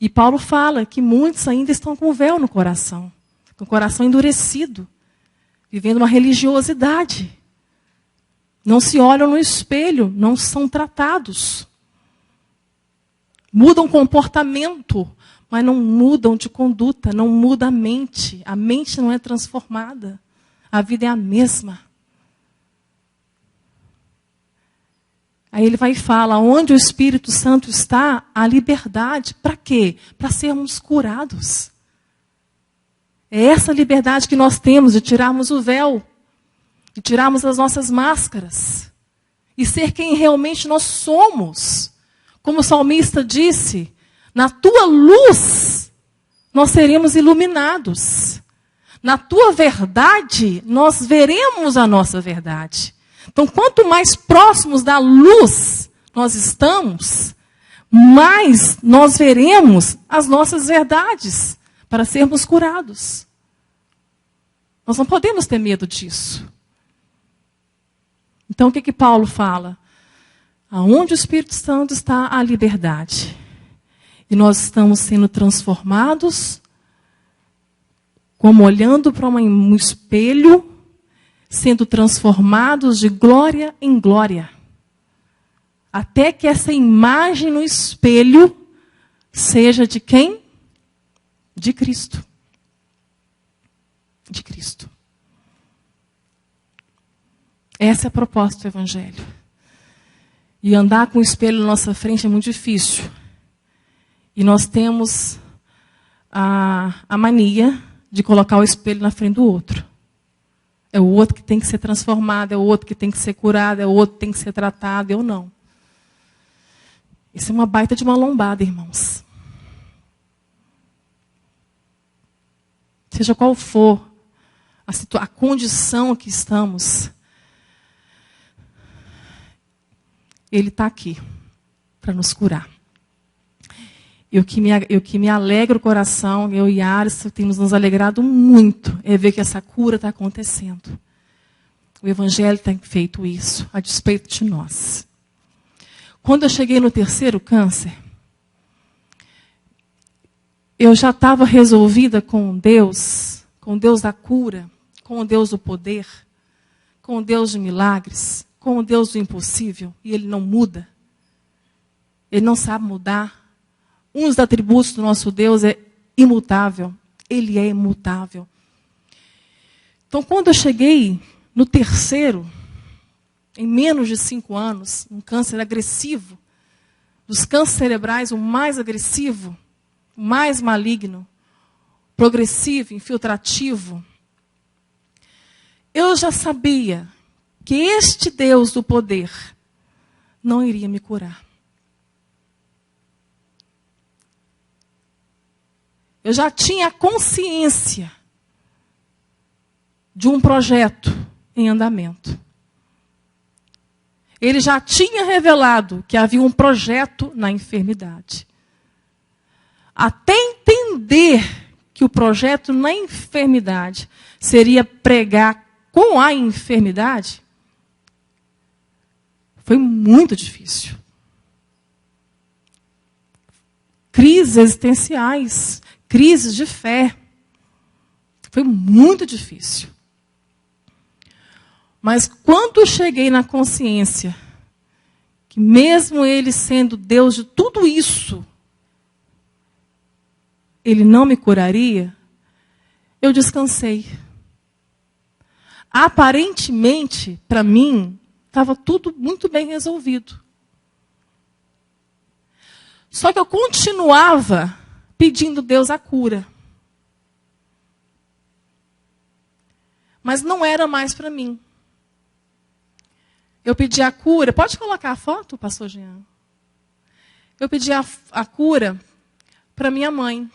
Speaker 1: E Paulo fala que muitos ainda estão com o véu no coração. Com o coração endurecido. Vivendo uma religiosidade. Não se olham no espelho. Não são tratados. Mudam comportamento. Mas não mudam de conduta, não muda a mente. A mente não é transformada. A vida é a mesma. Aí ele vai e fala, onde o Espírito Santo está, há liberdade. Para quê? Para sermos curados. É essa liberdade que nós temos de tirarmos o véu. De tirarmos as nossas máscaras. E ser quem realmente nós somos. Como o salmista disse, na tua luz, nós seremos iluminados. Na tua verdade, nós veremos a nossa verdade. Então, quanto mais próximos da luz nós estamos, mais nós veremos as nossas verdades para sermos curados. Nós não podemos ter medo disso. Então, o que Paulo fala? Aonde o Espírito Santo está, a liberdade. E nós estamos sendo transformados, como olhando para um espelho, sendo transformados de glória em glória. Até que essa imagem no espelho seja de quem? De Cristo. De Cristo. Essa é a proposta do Evangelho. E andar com o espelho na nossa frente é muito difícil. E nós temos a mania de colocar o espelho na frente do outro. É o outro que tem que ser transformado, é o outro que tem que ser curado, é o outro que tem que ser tratado, eu não. Isso é uma baita de uma lombada, irmãos. Seja qual for a condição que estamos, Ele está aqui para nos curar. E o que me alegra o coração, eu e Aris temos nos alegrado muito, é ver que essa cura está acontecendo. O Evangelho tem feito isso, a despeito de nós. Quando eu cheguei no 3º câncer, eu já estava resolvida com Deus da cura, com o Deus do poder, com o Deus de milagres, com o Deus do impossível, e Ele não muda. Ele não sabe mudar. Um dos atributos do nosso Deus é imutável. Ele é imutável. Então, quando eu cheguei no 3º, em menos de 5 anos, um câncer agressivo, dos cânceres cerebrais, o mais agressivo, o mais maligno, progressivo, infiltrativo. Eu já sabia que este Deus do poder não iria me curar. Eu já tinha consciência de um projeto em andamento. Ele já tinha revelado que havia um projeto na enfermidade. Até entender que o projeto na enfermidade seria pregar com a enfermidade, foi muito difícil. Crises existenciais, crises de fé. Foi muito difícil. Mas quando eu cheguei na consciência que mesmo Ele sendo Deus de tudo isso, Ele não me curaria, eu descansei. Aparentemente, para mim, estava tudo muito bem resolvido. Só que eu continuava pedindo a Deus a cura. Mas não era mais para mim. Eu pedi a cura. Pode colocar a foto, pastor Jean? Eu pedi a cura para minha mãe.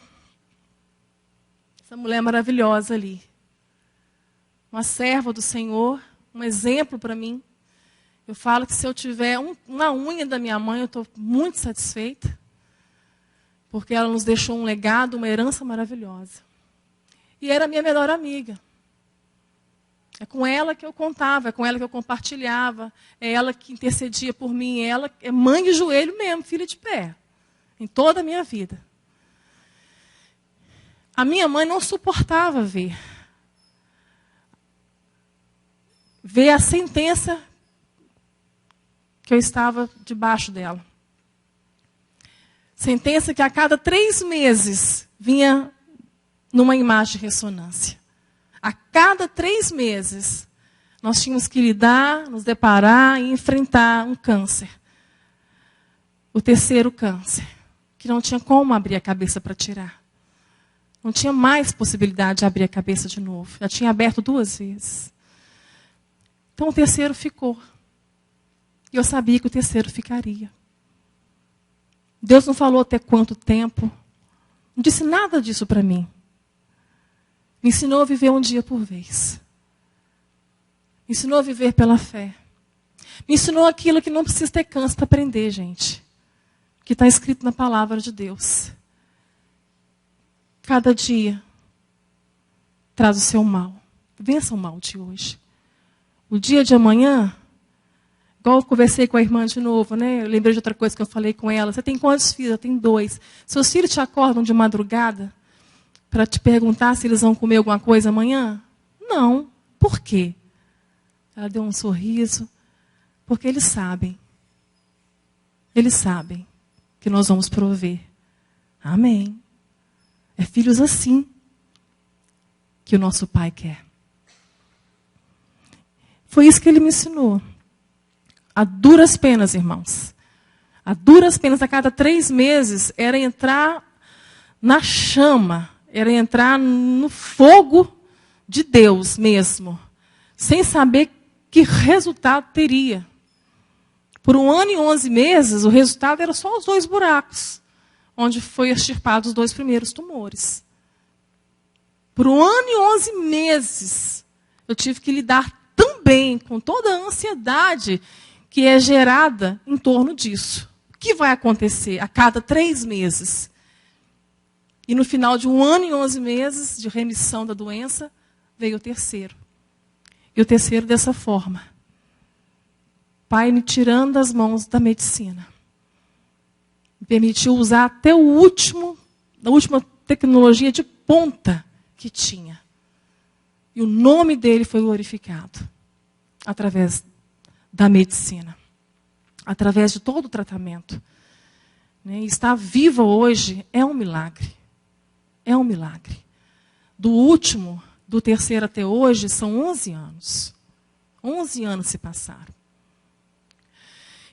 Speaker 1: Essa mulher maravilhosa ali. Uma serva do Senhor, um exemplo para mim. Eu falo que se eu tiver uma unha da minha mãe, eu estou muito satisfeita. Porque ela nos deixou um legado, uma herança maravilhosa. E era minha melhor amiga. É com ela que eu contava, é com ela que eu compartilhava, é ela que intercedia por mim, ela é mãe de joelho mesmo, filha de pé, em toda a minha vida. A minha mãe não suportava ver a sentença que eu estava debaixo dela. Sentença que a cada 3 meses vinha numa imagem de ressonância. A cada 3 meses, nós tínhamos que lidar, nos deparar e enfrentar um câncer. O 3º câncer, que não tinha como abrir a cabeça para tirar. Não tinha mais possibilidade de abrir a cabeça de novo. Já tinha aberto 2 vezes. Então o 3º ficou. E eu sabia que o 3º ficaria. Deus não falou até quanto tempo. Não disse nada disso para mim. Me ensinou a viver um dia por vez. Me ensinou a viver pela fé. Me ensinou aquilo que não precisa ter câncer para aprender, gente. Que está escrito na palavra de Deus. Cada dia traz o seu mal. Vença o mal de hoje. O dia de amanhã, igual eu conversei com a irmã de novo, né? Eu lembrei de outra coisa que eu falei com ela. Você tem quantos filhos? Eu tenho 2. Seus filhos te acordam de madrugada para te perguntar se eles vão comer alguma coisa amanhã? Não. Por quê? Ela deu um sorriso. Porque eles sabem. Eles sabem que nós vamos prover. Amém. É filhos assim que o nosso Pai quer. Foi isso que Ele me ensinou. A duras penas, irmãos. A duras penas, a cada 3 meses, era entrar na chama. Era entrar no fogo de Deus mesmo, sem saber que resultado teria. Por 1 ano e 11 meses, o resultado era só os 2 buracos, onde foi extirpado os 2 primeiros tumores. Por 1 ano e 11 meses, eu tive que lidar também com toda a ansiedade que é gerada em torno disso. O que vai acontecer a cada 3 meses? E no final de 1 ano e 11 meses de remissão da doença, veio o 3º. E o 3º dessa forma. Pai me tirando das mãos da medicina. Me permitiu usar até a última tecnologia de ponta que tinha. E o nome dele foi glorificado. Através da medicina. Através de todo o tratamento. E estar viva hoje é um milagre. É um milagre. Do último, do 3º até hoje, são 11 anos. 11 anos se passaram.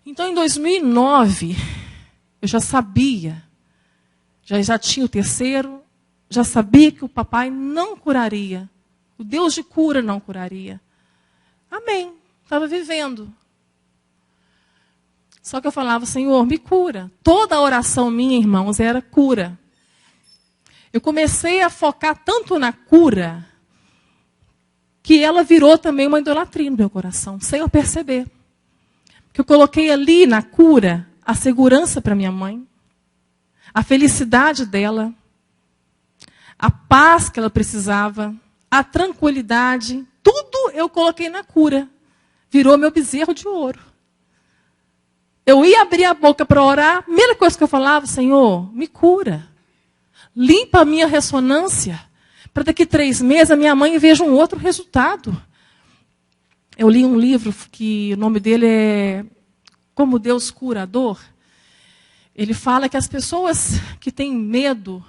Speaker 1: Então, em 2009, eu já sabia, já tinha o terceiro, já sabia que o papai não curaria. O Deus de cura não curaria. Amém. Estava vivendo. Só que eu falava, Senhor, me cura. Toda a oração minha, irmãos, era cura. Eu comecei a focar tanto na cura, que ela virou também uma idolatria no meu coração, sem eu perceber. Porque eu coloquei ali na cura a segurança para minha mãe, a felicidade dela, a paz que ela precisava, a tranquilidade, tudo eu coloquei na cura. Virou meu bezerro de ouro. Eu ia abrir a boca para orar, a primeira coisa que eu falava, Senhor, me cura. Limpa a minha ressonância, para daqui 3 meses a minha mãe veja um outro resultado. Eu li um livro que o nome dele é Como Deus Cura a Dor. Ele fala que as pessoas que têm medo,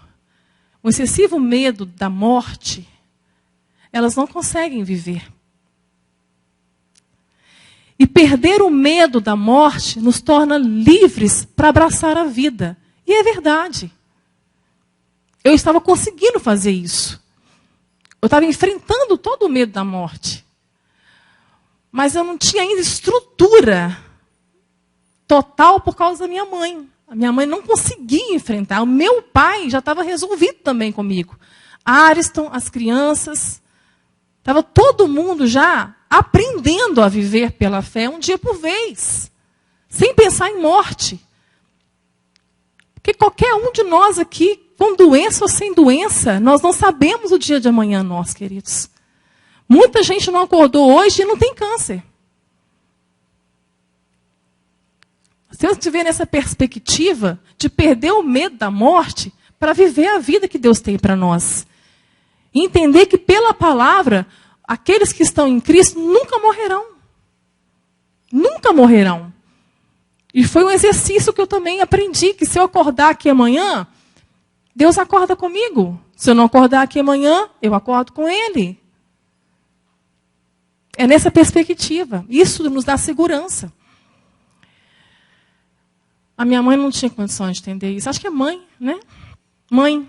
Speaker 1: um excessivo medo da morte, elas não conseguem viver. E perder o medo da morte nos torna livres para abraçar a vida. E é verdade. Eu estava conseguindo fazer isso. Eu estava enfrentando todo o medo da morte. Mas eu não tinha ainda estrutura total por causa da minha mãe. A minha mãe não conseguia enfrentar. O meu pai já estava resolvido também comigo. Ariston, as crianças. Estava todo mundo já aprendendo a viver pela fé um dia por vez. Sem pensar em morte. Porque qualquer um de nós aqui, com doença ou sem doença, nós não sabemos o dia de amanhã, nós, queridos. Muita gente não acordou hoje e não tem câncer. Se eu estiver nessa perspectiva de perder o medo da morte para viver a vida que Deus tem para nós. E entender que pela palavra, aqueles que estão em Cristo nunca morrerão. Nunca morrerão. E foi um exercício que eu também aprendi, que se eu acordar aqui amanhã, Deus acorda comigo. Se eu não acordar aqui amanhã, eu acordo com Ele. É nessa perspectiva. Isso nos dá segurança. A minha mãe não tinha condições de entender isso. Acho que é mãe, né? Mãe.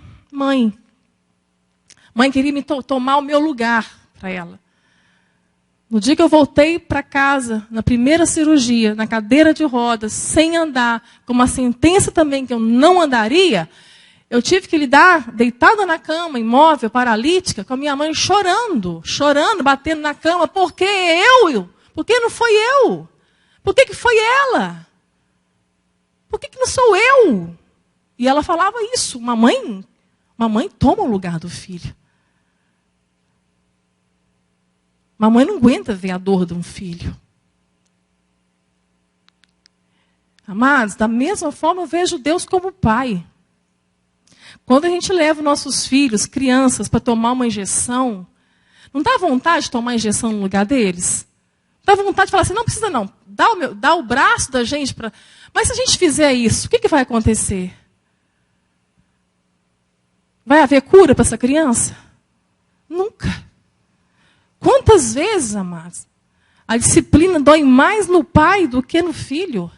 Speaker 1: Mãe queria me tomar o meu lugar para ela. No dia que eu voltei para casa, na primeira cirurgia, na cadeira de rodas, sem andar, com uma sentença também que eu não andaria, eu tive que lidar deitada na cama, imóvel, paralítica, com a minha mãe chorando, batendo na cama. Por que eu? Por que não foi eu? Por que foi ela? Por que não sou eu? E ela falava isso. Uma mãe toma o lugar do filho. Uma mãe não aguenta ver a dor de um filho. Amados, da mesma forma eu vejo Deus como pai. Quando a gente leva nossos filhos, crianças, para tomar uma injeção, não dá vontade de tomar injeção no lugar deles? Dá vontade de falar assim, não precisa não, dá o braço da gente para... Mas se a gente fizer isso, o que vai acontecer? Vai haver cura para essa criança? Nunca. Quantas vezes, amados, a disciplina dói mais no pai do que no filho?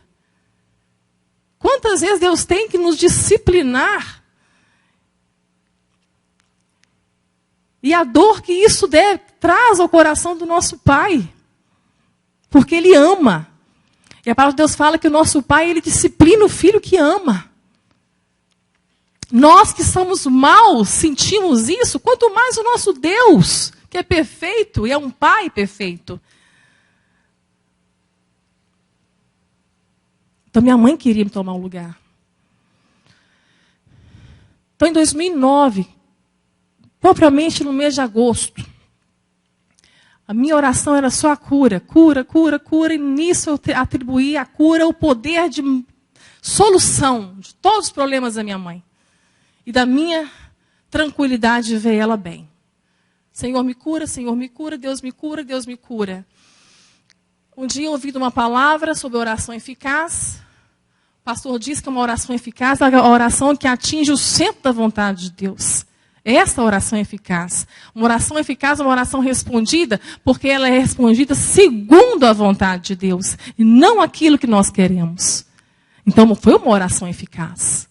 Speaker 1: Quantas vezes Deus tem que nos disciplinar? E a dor que isso traz ao coração do nosso pai. Porque Ele ama. E a palavra de Deus fala que o nosso pai, Ele disciplina o filho que ama. Nós que somos maus, sentimos isso, quanto mais o nosso Deus, que é perfeito e é um pai perfeito. Então minha mãe queria me tomar um lugar. Então em 2009, propriamente no mês de agosto, a minha oração era só a cura, e nisso eu atribuí a cura o poder de solução de todos os problemas da minha mãe. E da minha tranquilidade de ver ela bem. Senhor me cura, Deus me cura, Deus me cura. Um dia eu ouvi uma palavra sobre oração eficaz. O pastor disse que é uma oração eficaz, a oração que atinge o centro da vontade de Deus. Essa oração é eficaz. Uma oração eficaz é uma oração respondida, porque ela é respondida segundo a vontade de Deus, e não aquilo que nós queremos. Então, foi uma oração eficaz.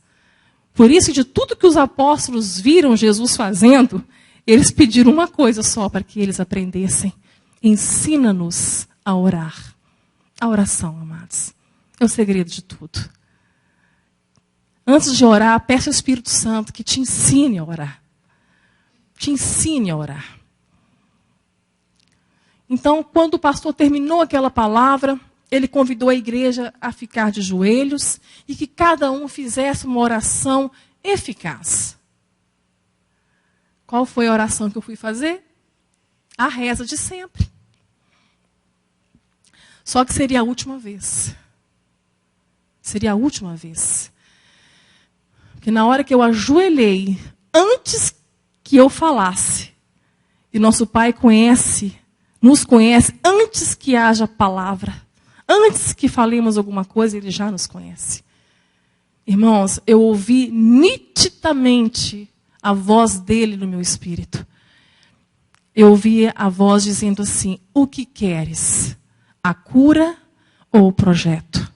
Speaker 1: Por isso, de tudo que os apóstolos viram Jesus fazendo, eles pediram uma coisa só para que eles aprendessem. Ensina-nos a orar. A oração, amados, é o segredo de tudo. Antes de orar, peça ao Espírito Santo que te ensine a orar. Te ensine a orar. Então, quando o pastor terminou aquela palavra, ele convidou a igreja a ficar de joelhos e que cada um fizesse uma oração eficaz. Qual foi a oração que eu fui fazer? A reza de sempre. Só que seria a última vez. Seria a última vez. Porque na hora que eu ajoelhei, antes que eu falasse, e nosso Pai nos conhece antes que haja palavra, antes que falemos alguma coisa, Ele já nos conhece. Irmãos, eu ouvi nitidamente a voz dele no meu espírito. Eu ouvi a voz dizendo assim: o que queres? A cura ou o projeto?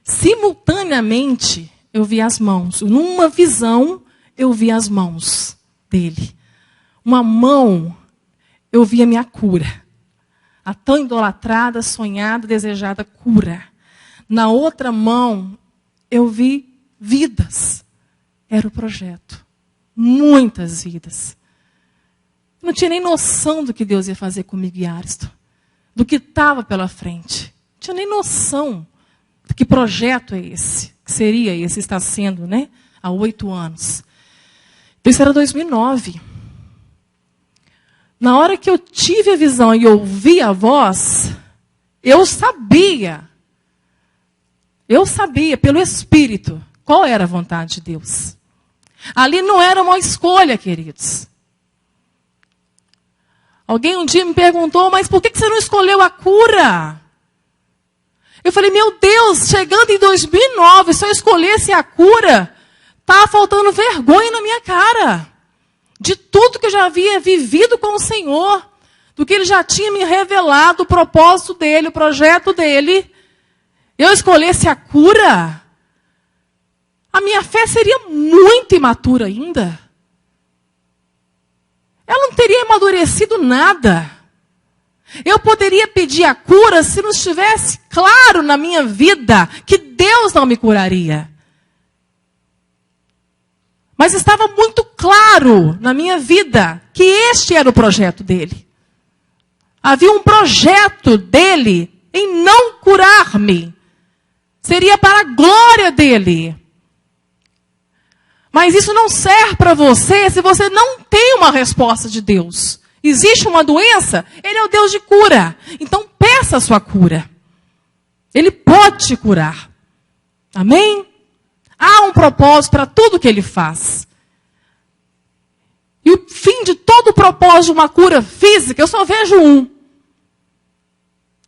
Speaker 1: Simultaneamente, eu vi as mãos. Numa visão, eu vi as mãos dele. Uma mão, eu vi a minha cura. A tão idolatrada, sonhada, desejada cura. Na outra mão, eu vi vidas. Era o projeto. Muitas vidas. Eu não tinha nem noção do que Deus ia fazer comigo e Aristo. Do que estava pela frente. Não tinha nem noção de que projeto é esse. Que seria esse, está sendo, né? Há 8 anos. Então, isso era 2009. Na hora que eu tive a visão e ouvi a voz, eu sabia pelo Espírito qual era a vontade de Deus. Ali não era uma escolha, queridos. Alguém um dia me perguntou, mas por que você não escolheu a cura? Eu falei, meu Deus, chegando em 2009, se eu escolhesse a cura, estava faltando vergonha na minha cara. De tudo que eu já havia vivido com o Senhor, do que Ele já tinha me revelado, o propósito dEle, o projeto dEle. Eu escolhesse a cura, a minha fé seria muito imatura ainda. Ela não teria amadurecido nada. Eu poderia pedir a cura se não estivesse claro na minha vida que Deus não me curaria. Mas estava muito claro na minha vida que este era o projeto dele. Havia um projeto dele em não curar-me. Seria para a glória dele. Mas isso não serve para você se você não tem uma resposta de Deus. Existe uma doença, Ele é o Deus de cura. Então peça a sua cura. Ele pode te curar. Amém? Há um propósito para tudo que Ele faz. E o fim de todo o propósito de uma cura física, eu só vejo um.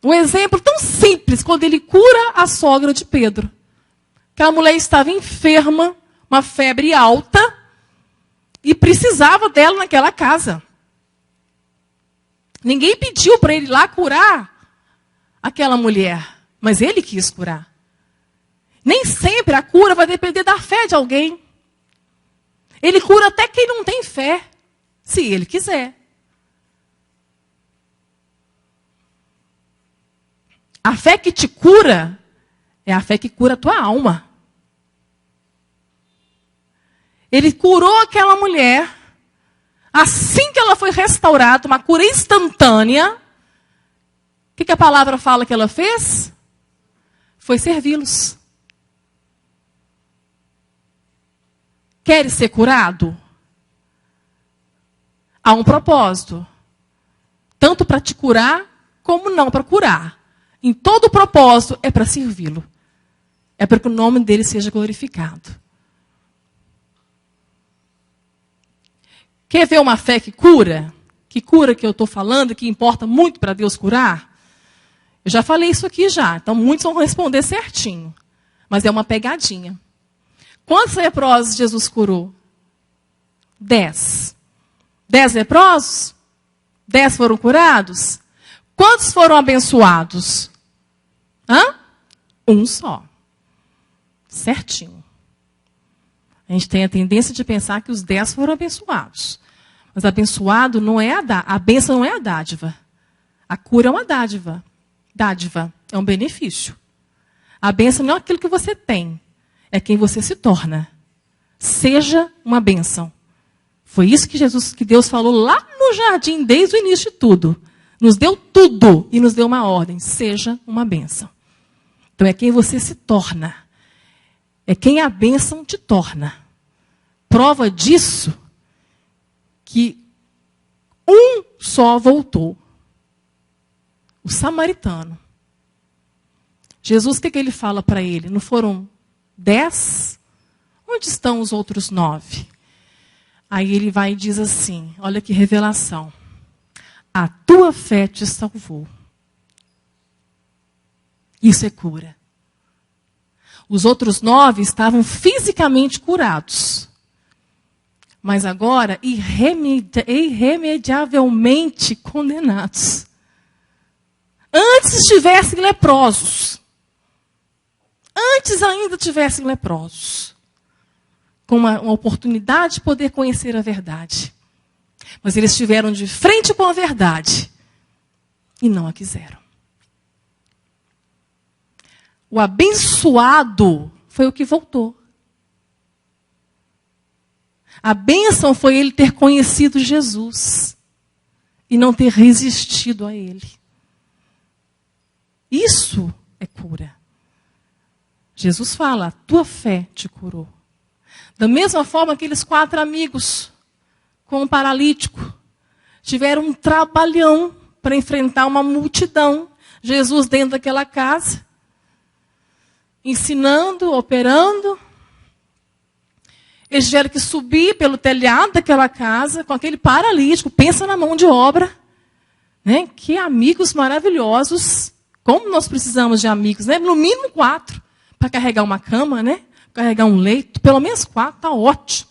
Speaker 1: Um exemplo tão simples, quando Ele cura a sogra de Pedro. Aquela mulher estava enferma, uma febre alta, e precisava dela naquela casa. Ninguém pediu para Ele ir lá curar aquela mulher, mas Ele quis curar. Nem sempre a cura vai depender da fé de alguém. Ele cura até quem não tem fé, se Ele quiser. A fé que te cura é a fé que cura a tua alma. Ele curou aquela mulher. Assim que ela foi restaurada, uma cura instantânea, o que a palavra fala que ela fez? Foi servi-los. Queres ser curado? Há um propósito. Tanto para te curar, como não para curar. Em todo o propósito é para servi-lo. É para que o nome dele seja glorificado. Quer ver uma fé que cura? Que cura que eu estou falando, que importa muito para Deus curar? Eu já falei isso aqui já, então muitos vão responder certinho. Mas é uma pegadinha. Quantos leprosos Jesus curou? 10. 10 leprosos? 10 foram curados? Quantos foram abençoados? Um só. Certinho. A gente tem a tendência de pensar que os 10 foram abençoados. Mas abençoado não é a bênção não é a dádiva. A cura é uma dádiva. Dádiva é um benefício. A bênção não é aquilo que você tem. É quem você se torna. Seja uma bênção. Foi isso que Deus falou lá no jardim, desde o início de tudo. Nos deu tudo e nos deu uma ordem. Seja uma bênção. Então é quem você se torna. É quem a bênção te torna. Prova disso que um só voltou. O samaritano. Jesus, o que ele fala para ele? Não foram 10? Onde estão os outros 9? Aí ele vai e diz assim, olha que revelação. A tua fé te salvou. Isso é cura. Os outros 9 estavam fisicamente curados. Mas agora, irremediavelmente condenados. Antes estivessem leprosos. Antes ainda tivessem leprosos. Com uma oportunidade de poder conhecer a verdade. Mas eles estiveram de frente com a verdade. E não a quiseram. O abençoado foi o que voltou. A bênção foi ele ter conhecido Jesus. E não ter resistido a ele. Isso é cura. Jesus fala, a tua fé te curou. Da mesma forma, aqueles 4 amigos com um paralítico tiveram um trabalhão para enfrentar uma multidão. Jesus dentro daquela casa, ensinando, operando. Eles tiveram que subir pelo telhado daquela casa com aquele paralítico. Pensa na mão de obra. Né? Que amigos maravilhosos. Como nós precisamos de amigos, né? No mínimo 4. Para carregar uma cama, né? Carregar um leito. Pelo menos 4, está ótimo.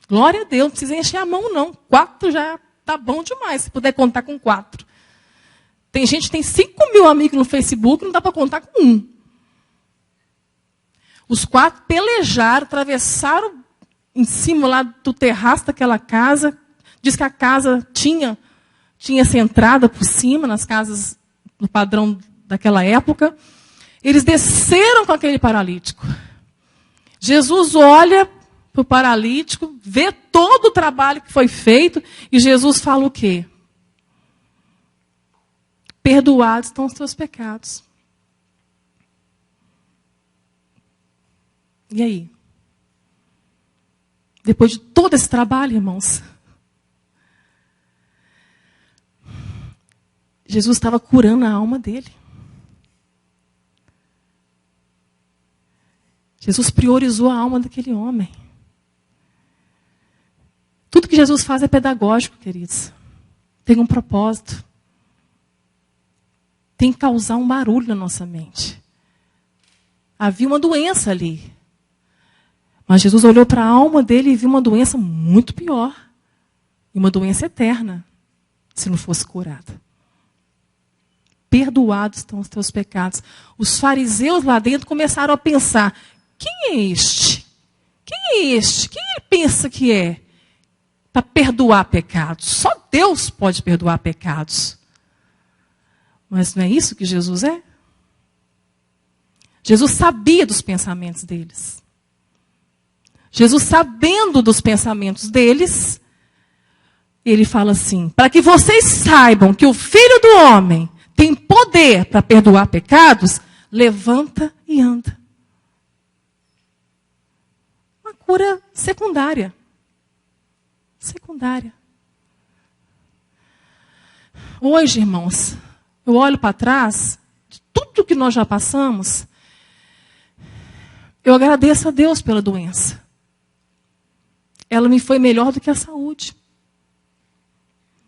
Speaker 1: Glória a Deus, não precisa encher a mão, não. 4 já está bom demais, se puder contar com 4. Tem gente que tem 5.000 amigos no Facebook, não dá para contar com 1. Os 4 pelejaram, atravessaram em cima lá do terraço daquela casa. Diz que a casa tinha essa entrada por cima, nas casas do padrão daquela época. Eles desceram com aquele paralítico. Jesus olha para o paralítico, vê todo o trabalho que foi feito, e Jesus fala o quê? Perdoados estão os teus pecados. E aí? Depois de todo esse trabalho, irmãos, Jesus estava curando a alma dele. Jesus priorizou a alma daquele homem. Tudo que Jesus faz é pedagógico, queridos. Tem um propósito. Tem que causar um barulho na nossa mente. Havia uma doença ali. Mas Jesus olhou para a alma dele e viu uma doença muito pior. E uma doença eterna, se não fosse curada. Perdoados estão os teus pecados. Os fariseus lá dentro começaram a pensar, quem é este? Quem é este? Quem ele pensa que é? Para perdoar pecados. Só Deus pode perdoar pecados. Mas não é isso que Jesus é? Jesus sabia dos pensamentos deles. Jesus, sabendo dos pensamentos deles, ele fala assim, para que vocês saibam que o Filho do Homem tem poder para perdoar pecados, levanta e anda. Uma cura secundária. Secundária. Hoje, irmãos, eu olho para trás, de tudo que nós já passamos, eu agradeço a Deus pela doença. Ela me foi melhor do que a saúde.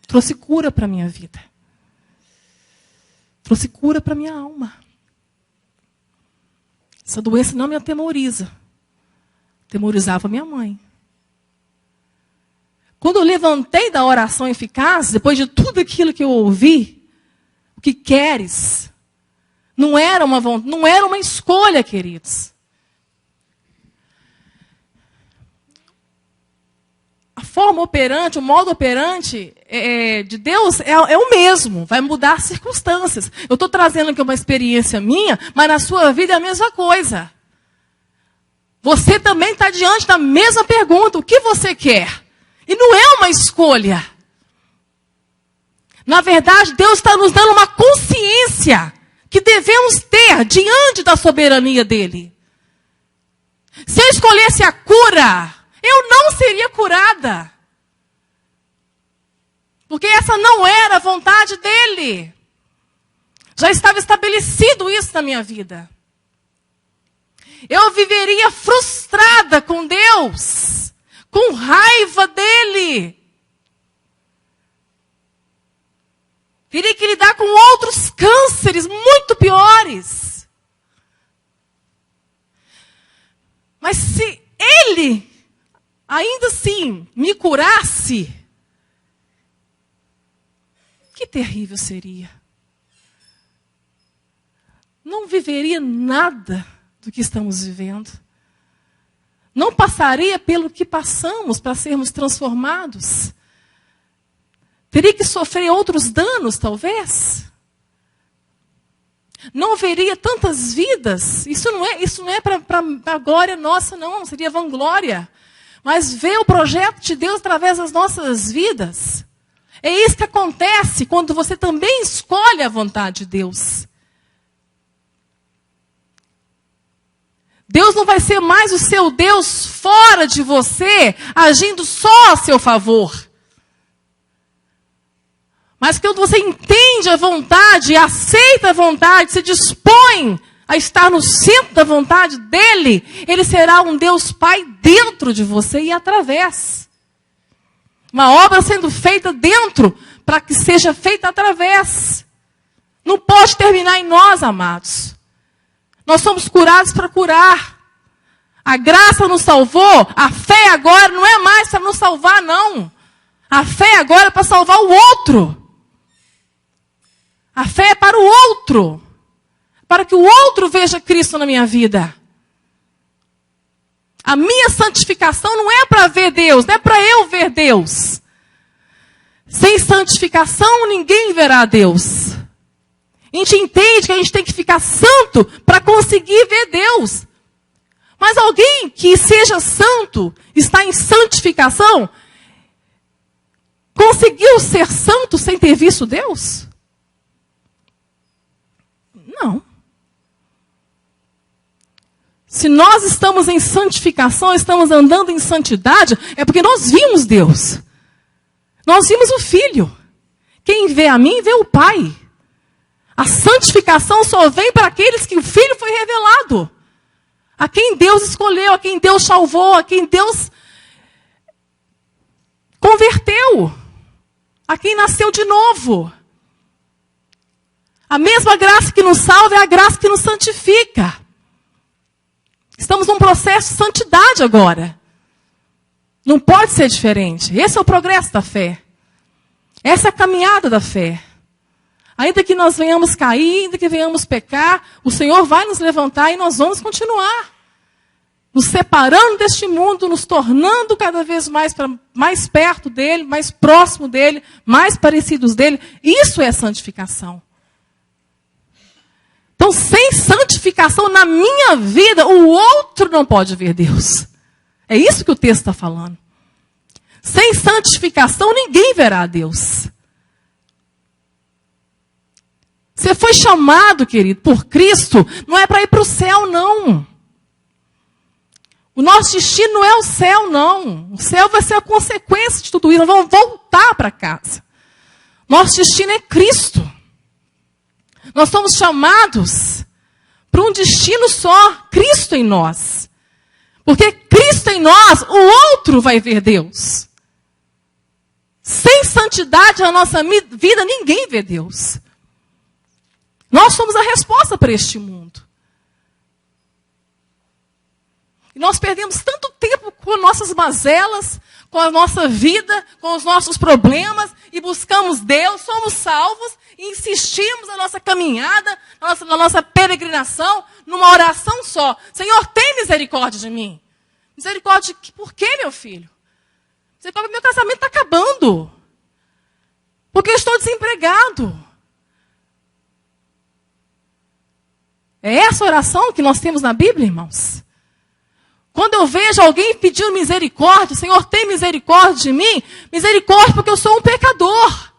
Speaker 1: Trouxe cura para a minha vida. Trouxe cura para a minha alma. Essa doença não me atemoriza. Atemorizava minha mãe. Quando eu levantei da oração eficaz, depois de tudo aquilo que eu ouvi, o que queres? Não era uma escolha, queridos. A forma operante, o modo operante de Deus é o mesmo. Vai mudar as circunstâncias. Eu estou trazendo aqui uma experiência minha, mas na sua vida é a mesma coisa. Você também está diante da mesma pergunta. O que você quer? E não é uma escolha. Na verdade, Deus está nos dando uma consciência que devemos ter diante da soberania dele. Se eu escolhesse a cura, eu não seria curada. Porque essa não era a vontade dele. Já estava estabelecido isso na minha vida. Eu viveria frustrada com Deus, com raiva dele. Teria que lidar com outros cânceres muito piores. Mas se ele ainda assim me curasse, que terrível seria. Não viveria nada do que estamos vivendo. Não passaria pelo que passamos para sermos transformados. Teria que sofrer outros danos, talvez. Não veria tantas vidas. Isso não é para glória nossa, não. Seria vanglória. Mas ver o projeto de Deus através das nossas vidas. É isso que acontece quando você também escolhe a vontade de Deus. Deus não vai ser mais o seu Deus fora de você, agindo só a seu favor. Mas quando você entende a vontade, aceita a vontade, se dispõe a estar no centro da vontade dele, ele será um Deus Pai dentro de você e através. Uma obra sendo feita dentro, para que seja feita através. Não pode terminar em nós, amados. Nós somos curados para curar. A graça nos salvou, a fé agora não é mais para nos salvar, não. A fé agora é para salvar o outro. A fé é para o outro. Para que o outro veja Cristo na minha vida. A minha santificação não é para ver Deus, não é para eu ver Deus. Sem santificação ninguém verá Deus. A gente entende que a gente tem que ficar santo para conseguir ver Deus. Mas alguém que seja santo, está em santificação, conseguiu ser santo sem ter visto Deus? Não. Se nós estamos em santificação, estamos andando em santidade, é porque nós vimos Deus. Nós vimos o Filho. Quem vê a mim, vê o Pai. A santificação só vem para aqueles que o Filho foi revelado. A quem Deus escolheu, a quem Deus salvou, a quem Deus converteu. A quem nasceu de novo. A mesma graça que nos salva é a graça que nos santifica. Estamos num processo de santidade agora. Não pode ser diferente. Esse é o progresso da fé. Essa é a caminhada da fé. Ainda que nós venhamos cair, ainda que venhamos pecar, o Senhor vai nos levantar e nós vamos continuar. Nos separando deste mundo, nos tornando cada vez mais perto dele, mais próximo dele, mais parecidos dele. Isso é santificação. Então, sem santificação na minha vida, o outro não pode ver Deus. É isso que o texto está falando. Sem santificação, ninguém verá Deus. Você foi chamado, querido, por Cristo, não é para ir para o céu, não. O nosso destino não é o céu, não. O céu vai ser a consequência de tudo isso. Nós vamos voltar para casa. Nosso destino é Cristo. Nós somos chamados para um destino só, Cristo em nós. Porque Cristo em nós, o outro vai ver Deus. Sem santidade na nossa vida, ninguém vê Deus. Nós somos a resposta para este mundo. E nós perdemos tanto tempo mesmo com nossas mazelas, com a nossa vida, com os nossos problemas, e buscamos Deus, somos salvos, e insistimos na nossa caminhada, na nossa peregrinação, numa oração só. Senhor, tem misericórdia de mim. Misericórdia de por quê, meu filho? Misericórdia, meu casamento está acabando. Porque eu estou desempregado. É essa oração que nós temos na Bíblia, irmãos? Quando eu vejo alguém pedindo misericórdia, Senhor, tem misericórdia de mim? Misericórdia porque eu sou um pecador.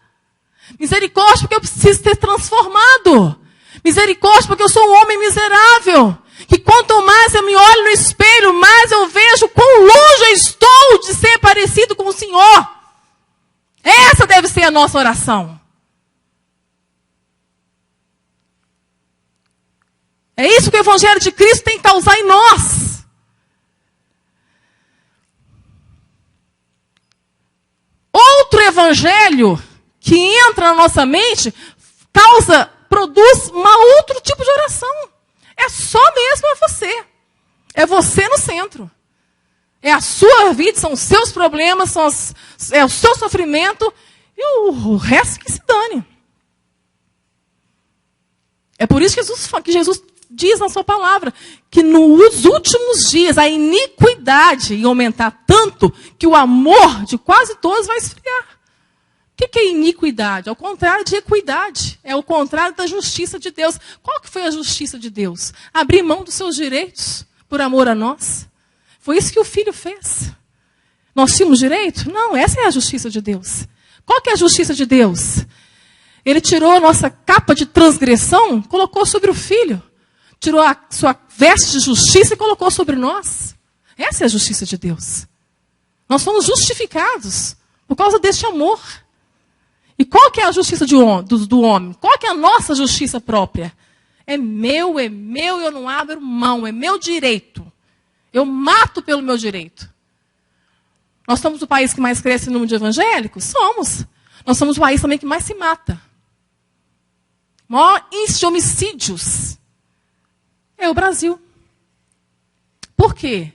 Speaker 1: Misericórdia porque eu preciso ser transformado. Misericórdia porque eu sou um homem miserável. Que quanto mais eu me olho no espelho, mais eu vejo quão longe eu estou de ser parecido com o Senhor. Essa deve ser a nossa oração. É isso que o Evangelho de Cristo tem que causar em nós. Outro evangelho que entra na nossa mente produz outro tipo de oração. É só mesmo você. É você no centro. É a sua vida, são os seus problemas, é o seu sofrimento e o resto que se dane. É por isso que Jesus diz na sua palavra que nos últimos dias a iniquidade ia aumentar tanto que o amor de quase todos vai esfriar. O que é iniquidade? É o contrário de equidade. É o contrário da justiça de Deus. Qual que foi a justiça de Deus? Abrir mão dos seus direitos por amor a nós. Foi isso que o Filho fez. Nós tínhamos direito? Não, essa é a justiça de Deus. Qual que é a justiça de Deus? Ele tirou a nossa capa de transgressão, colocou sobre o Filho. Tirou a sua veste de justiça e colocou sobre nós. Essa é a justiça de Deus. Nós somos justificados por causa deste amor. E qual que é a justiça do homem? Qual que é a nossa justiça própria? É meu, eu não abro mão, é meu direito. Eu mato pelo meu direito. Nós somos o país que mais cresce no número de evangélicos? Somos. Nós somos o país também que mais se mata. O maior índice de homicídios é o Brasil. Por quê?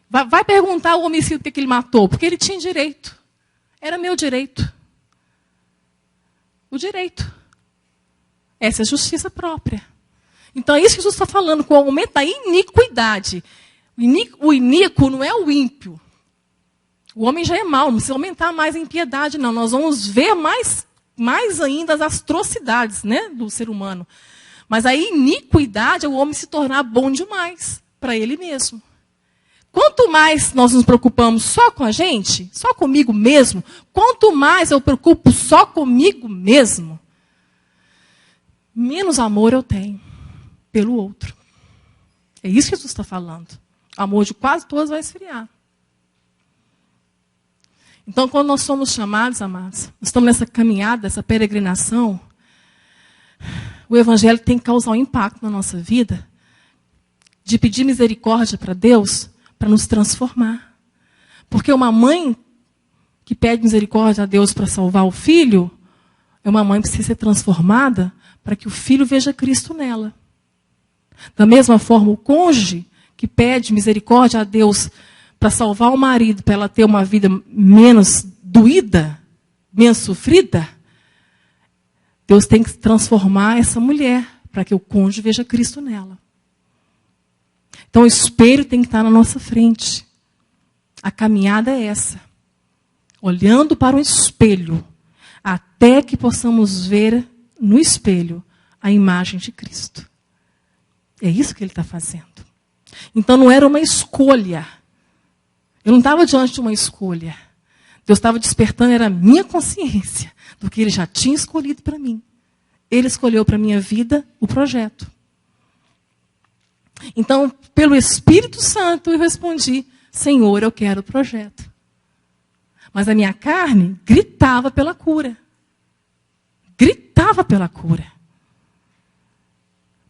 Speaker 1: Vai perguntar o homicídio por que ele matou. Porque ele tinha direito. Era meu direito. O direito. Essa é a justiça própria. Então é isso que Jesus está falando, com o aumento da iniquidade. O iníquo não é o ímpio. O homem já é mau, não precisa aumentar mais a impiedade, não. Nós vamos ver mais ainda as atrocidades, né, do ser humano. Mas a iniquidade é o homem se tornar bom demais para ele mesmo. Quanto mais nós nos preocupamos só com a gente, só comigo mesmo, quanto mais eu preocupo só comigo mesmo, menos amor eu tenho pelo outro. É isso que Jesus está falando. O amor de quase todos vai esfriar. Então, quando nós somos chamados, amados, estamos nessa caminhada, essa peregrinação, o Evangelho tem que causar um impacto na nossa vida, de pedir misericórdia para Deus, para nos transformar. Porque uma mãe que pede misericórdia a Deus para salvar o filho, é uma mãe que precisa ser transformada para que o filho veja Cristo nela. Da mesma forma, o cônjuge que pede misericórdia a Deus para salvar o marido, para ela ter uma vida menos doída, menos sofrida, Deus tem que transformar essa mulher para que o cônjuge veja Cristo nela. Então o espelho tem que estar na nossa frente. A caminhada é essa. Olhando para o espelho, até que possamos ver no espelho a imagem de Cristo. É isso que ele está fazendo. Então não era uma escolha. Eu não estava diante de uma escolha. Deus estava despertando, era a minha consciência do que ele já tinha escolhido para mim. Ele escolheu para a minha vida o projeto. Então, pelo Espírito Santo, eu respondi, Senhor, eu quero o projeto. Mas a minha carne gritava pela cura. Gritava pela cura.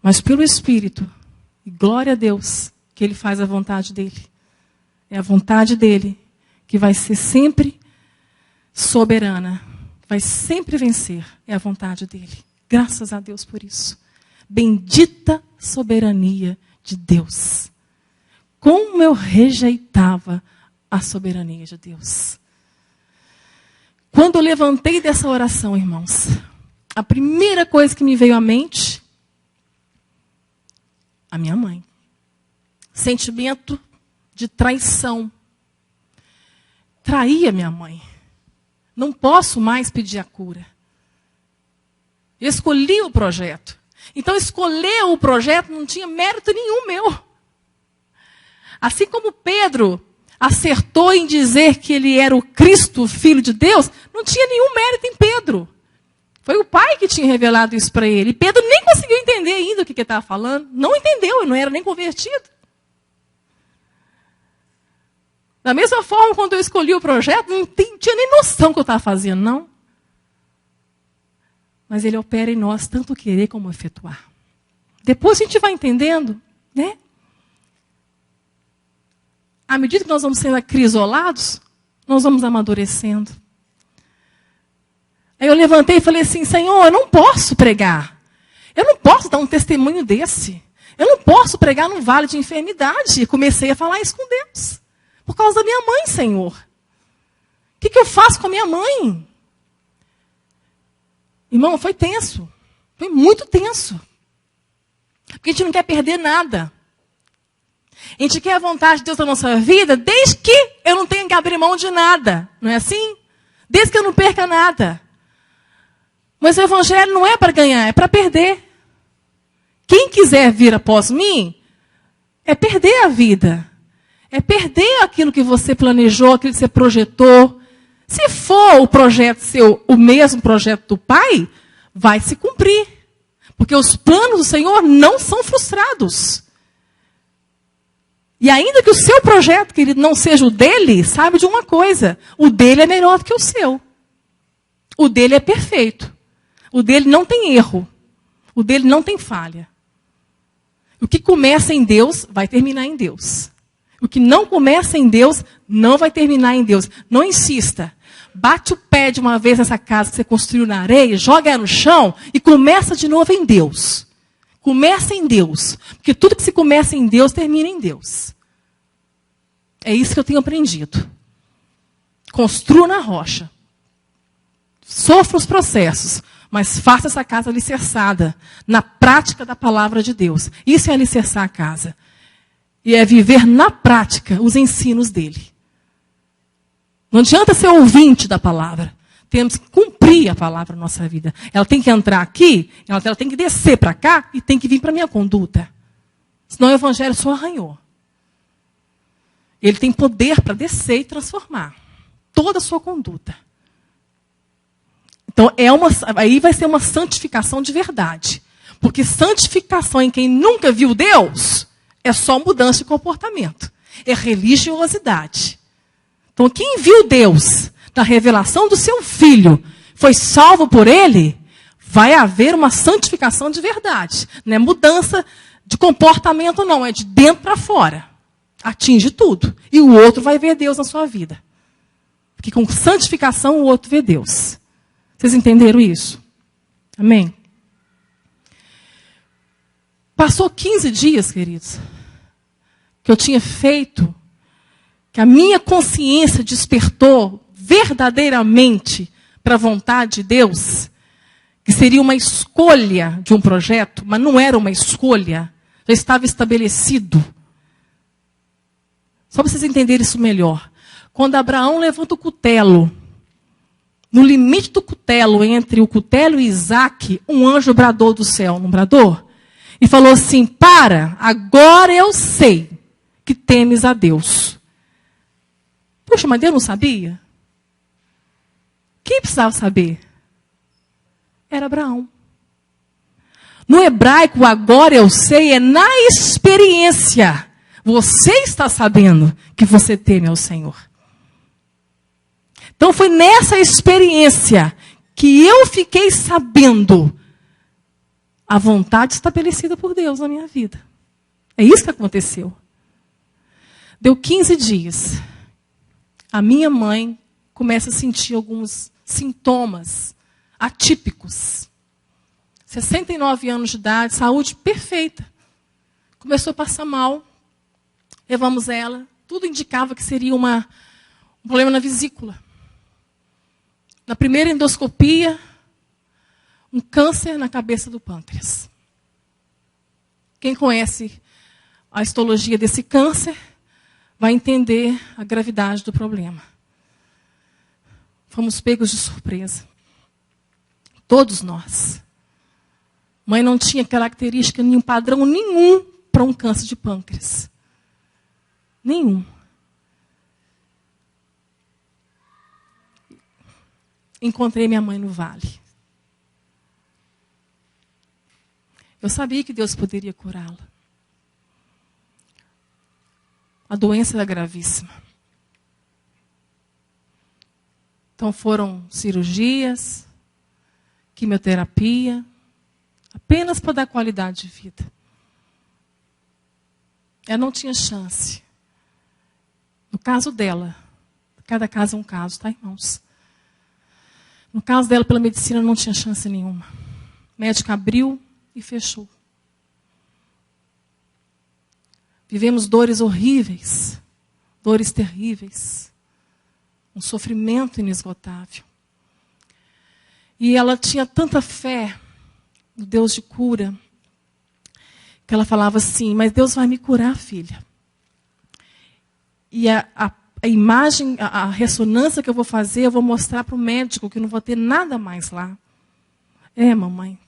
Speaker 1: Mas pelo Espírito, e glória a Deus, que ele faz a vontade dele. É a vontade dele que vai ser sempre soberana. Vai sempre vencer. É a vontade dele. Graças a Deus por isso. Bendita soberania de Deus. Como eu rejeitava a soberania de Deus. Quando eu levantei dessa oração, irmãos, a primeira coisa que me veio à mente, a minha mãe. Sentimento de traição. Traí a minha mãe. Não posso mais pedir a cura. Eu escolhi o projeto. Então, escolher o projeto não tinha mérito nenhum meu. Assim como Pedro acertou em dizer que ele era o Cristo, o Filho de Deus, não tinha nenhum mérito em Pedro. Foi o Pai que tinha revelado isso para ele. E Pedro nem conseguiu entender ainda o que ele estava falando. Não entendeu, ele não era nem convertido. Da mesma forma, quando eu escolhi o projeto, não tinha nem noção do que eu estava fazendo, não. Mas ele opera em nós tanto querer como efetuar. Depois a gente vai entendendo, né? À medida que nós vamos sendo acrisolados, nós vamos amadurecendo. Aí eu levantei e falei assim, Senhor, eu não posso pregar. Eu não posso dar um testemunho desse. Eu não posso pregar num vale de enfermidade. E comecei a falar isso com Deus. Por causa da minha mãe, Senhor. O que eu faço com a minha mãe? Irmão, foi tenso. Foi muito tenso. Porque a gente não quer perder nada. A gente quer a vontade de Deus na nossa vida, desde que eu não tenha que abrir mão de nada. Não é assim? Desde que eu não perca nada. Mas o evangelho não é para ganhar, é para perder. Quem quiser vir após mim, é perder a vida. É perder aquilo que você planejou, aquilo que você projetou. Se for o projeto seu, o mesmo projeto do Pai, vai se cumprir. Porque os planos do Senhor não são frustrados. E ainda que o seu projeto, querido, não seja o dele, sabe de uma coisa. O dele é melhor do que o seu. O dele é perfeito. O dele não tem erro. O dele não tem falha. O que começa em Deus, vai terminar em Deus. O que não começa em Deus, não vai terminar em Deus. Não insista. Bate o pé de uma vez nessa casa que você construiu na areia, joga ela no chão e começa de novo em Deus. Começa em Deus. Porque tudo que se começa em Deus, termina em Deus. É isso que eu tenho aprendido. Construa na rocha. Sofra os processos, mas faça essa casa alicerçada na prática da palavra de Deus. Isso é alicerçar a casa. E é viver na prática os ensinos dele. Não adianta ser ouvinte da palavra. Temos que cumprir a palavra na nossa vida. Ela tem que entrar aqui, ela tem que descer para cá e tem que vir para a minha conduta. Senão o evangelho só arranhou. Ele tem poder para descer e transformar toda a sua conduta. Então, aí vai ser uma santificação de verdade. Porque santificação em quem nunca viu Deus é só mudança de comportamento. É religiosidade. Então, quem viu Deus na revelação do seu Filho, foi salvo por Ele, vai haver uma santificação de verdade. Não é mudança de comportamento, não. É de dentro para fora. Atinge tudo. E o outro vai ver Deus na sua vida. Porque com santificação o outro vê Deus. Vocês entenderam isso? Amém? Passou 15 dias, queridos, que eu tinha feito, que a minha consciência despertou verdadeiramente para a vontade de Deus, que seria uma escolha de um projeto, mas não era uma escolha, já estava estabelecido. Só para vocês entenderem isso melhor. Quando Abraão levanta o cutelo, no limite do cutelo, entre o cutelo e Isaac, um anjo bradou do céu, não bradou? E falou assim, agora eu sei que temes a Deus. Puxa, mas Deus não sabia? Quem precisava saber? Era Abraão. No hebraico, agora eu sei, é na experiência. Você está sabendo que você teme ao Senhor. Então foi nessa experiência que eu fiquei sabendo a vontade estabelecida por Deus na minha vida. É isso que aconteceu. Deu 15 dias. A minha mãe começa a sentir alguns sintomas atípicos. 69 anos de idade, saúde perfeita. Começou a passar mal. Levamos ela tudo indicava que seria um problema na vesícula. Na primeira endoscopia, um câncer na cabeça do pâncreas. Quem conhece a histologia desse câncer vai entender a gravidade do problema. Fomos pegos de surpresa. Todos nós. Mãe não tinha característica, nenhum padrão nenhum para um câncer de pâncreas. Nenhum. Encontrei minha mãe no vale. Eu sabia que Deus poderia curá-la. A doença era gravíssima. Então foram cirurgias, quimioterapia, apenas para dar qualidade de vida. Ela não tinha chance. No caso dela, cada caso é um caso, tá, irmãos? No caso dela, pela medicina, não tinha chance nenhuma. O médico abriu e fechou. Vivemos dores horríveis, dores terríveis, um sofrimento inesgotável. E ela tinha tanta fé no Deus de cura, que ela falava assim, mas Deus vai me curar, filha. E a imagem, a ressonância que eu vou fazer, eu vou mostrar para o médico que eu não vou ter nada mais lá. É, mamãe,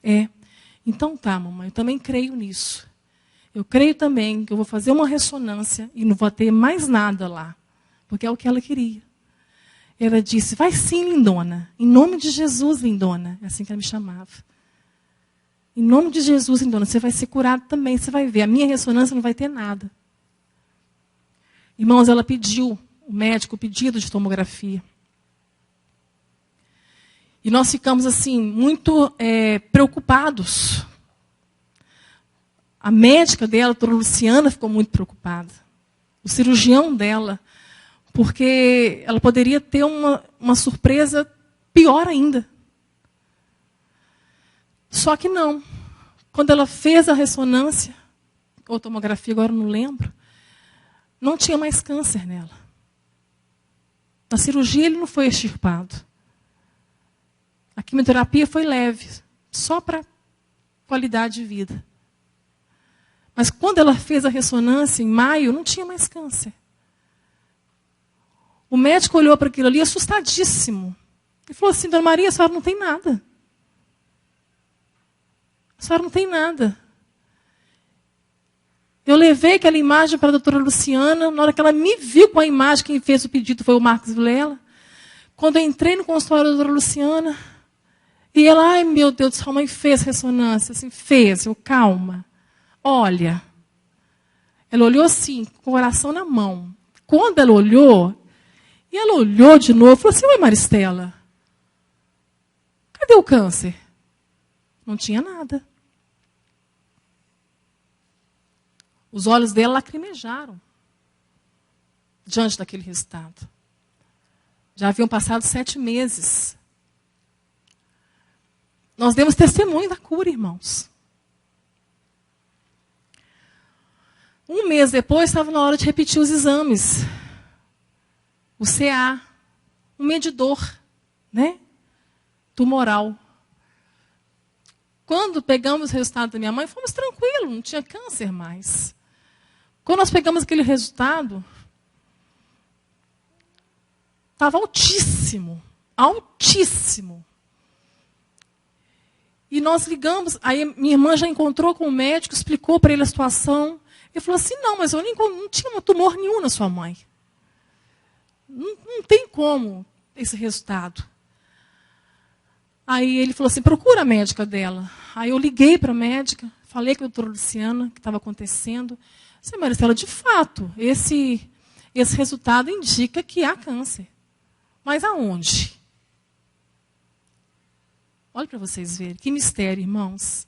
Speaker 1: é. Então tá, mamãe, eu também creio nisso. Eu creio também que eu vou fazer uma ressonância e não vou ter mais nada lá. Porque é o que ela queria. Ela disse, vai sim, lindona. Em nome de Jesus, lindona. É assim que ela me chamava. Em nome de Jesus, lindona, você vai ser curado também. Você vai ver, a minha ressonância não vai ter nada. Irmãos, ela pediu, o médico, o pedido de tomografia. E nós ficamos assim, muito preocupados. A médica dela, a doutora Luciana, ficou muito preocupada. O cirurgião dela, porque ela poderia ter uma surpresa pior ainda. Só que não. Quando ela fez a ressonância, ou tomografia, agora eu não lembro, não tinha mais câncer nela. Na cirurgia ele não foi extirpado. A quimioterapia foi leve, só para qualidade de vida. Mas quando ela fez a ressonância, em maio, não tinha mais câncer. O médico olhou para aquilo ali assustadíssimo. E falou assim, dona Maria, a senhora não tem nada. A senhora não tem nada. Eu levei aquela imagem para a doutora Luciana. Na hora que ela me viu com a imagem, quem fez o pedido foi o Marcos Vilela. Quando eu entrei no consultório da doutora Luciana, e ela, ai meu Deus, sua mãe fez ressonância. Assim, fez, eu, calma. Olha, ela olhou assim, com o coração na mão. Quando ela olhou, e ela olhou de novo, falou assim, oi Maristela, cadê o câncer? Não tinha nada. Os olhos dela lacrimejaram diante daquele resultado. Já haviam passado 7 meses. Nós demos testemunho da cura, irmãos. 1 mês depois, estava na hora de repetir os exames. O CA, um medidor, né? Tumoral. Quando pegamos o resultado da minha mãe, fomos tranquilos, não tinha câncer mais. Quando nós pegamos aquele resultado, estava altíssimo, altíssimo. E nós ligamos, aí minha irmã já encontrou com o médico, explicou para ele a situação. Ele falou assim, não, mas eu não tinha tumor nenhum na sua mãe. Não tem como esse resultado. Aí ele falou assim, procura a médica dela. Aí eu liguei para a médica, falei com a doutora Luciana o que estava acontecendo. Disse, Maristela, de fato, esse resultado indica que há câncer. Mas aonde? Olha para vocês verem, que mistério, irmãos.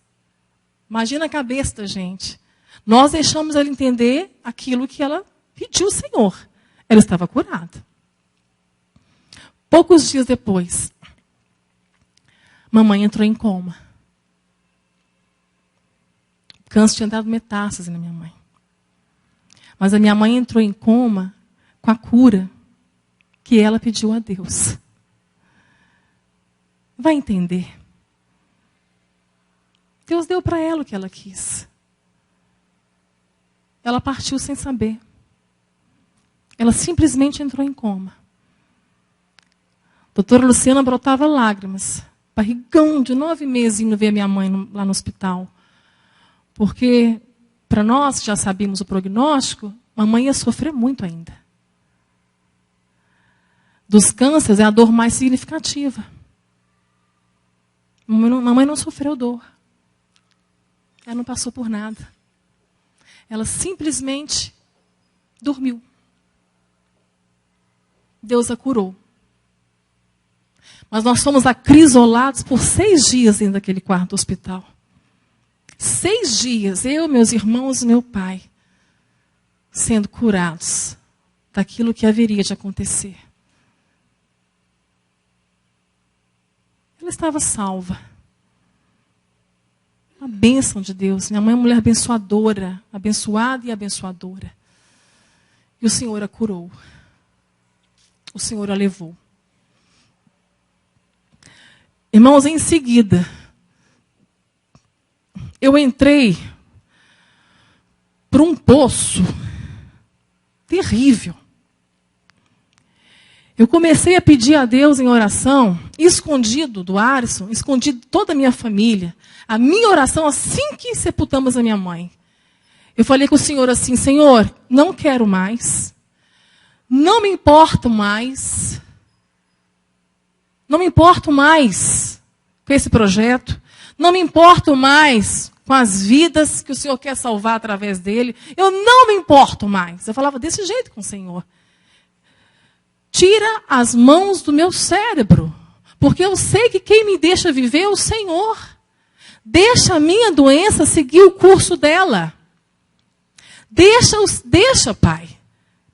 Speaker 1: Imagina a cabeça da gente. Nós deixamos ela entender aquilo que ela pediu ao Senhor. Ela estava curada. Poucos dias depois, mamãe entrou em coma. O câncer tinha dado metástase na minha mãe. Mas a minha mãe entrou em coma com a cura que ela pediu a Deus. Vai entender. Deus deu para ela o que ela quis. Ela partiu sem saber. Ela simplesmente entrou em coma. Doutora Luciana brotava lágrimas. Barrigão de 9 meses indo ver minha mãe lá no hospital. Porque, para nós que já sabíamos o prognóstico, mamãe ia sofrer muito ainda. Dos cânceres é a dor mais significativa. Mamãe não sofreu dor. Ela não passou por nada. Ela simplesmente dormiu. Deus a curou. Mas nós fomos acrisolados por 6 dias dentro daquele quarto do hospital. 6 dias, eu, meus irmãos e meu pai, sendo curados daquilo que haveria de acontecer. Ela estava salva. Uma bênção de Deus. Minha mãe é uma mulher abençoadora, abençoada e abençoadora. E o Senhor a curou. O Senhor a levou. Irmãos, em seguida, eu entrei por um poço terrível. Eu comecei a pedir a Deus em oração, escondido do Alisson, escondido de toda a minha família. A minha oração assim que sepultamos a minha mãe. Eu falei com o Senhor assim, Senhor, não quero mais, não me importo mais, não me importo mais com esse projeto, não me importo mais com as vidas que o Senhor quer salvar através dele, eu não me importo mais. Eu falava desse jeito com o Senhor. Tira as mãos do meu cérebro, porque eu sei que quem me deixa viver é o Senhor. Deixa a minha doença seguir o curso dela. Deixa, Pai.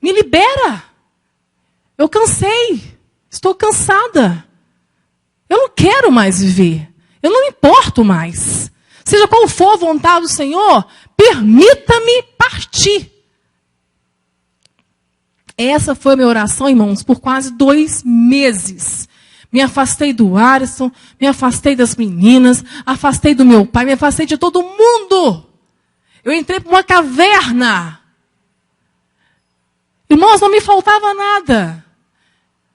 Speaker 1: Me libera. Eu cansei. Estou cansada. Eu não quero mais viver. Eu não me importo mais. Seja qual for a vontade do Senhor, permita-me partir. Essa foi a minha oração, irmãos, por quase 2 meses. Me afastei do Alisson, me afastei das meninas, afastei do meu pai, me afastei de todo mundo. Eu entrei para uma caverna. Irmãos, não me faltava nada.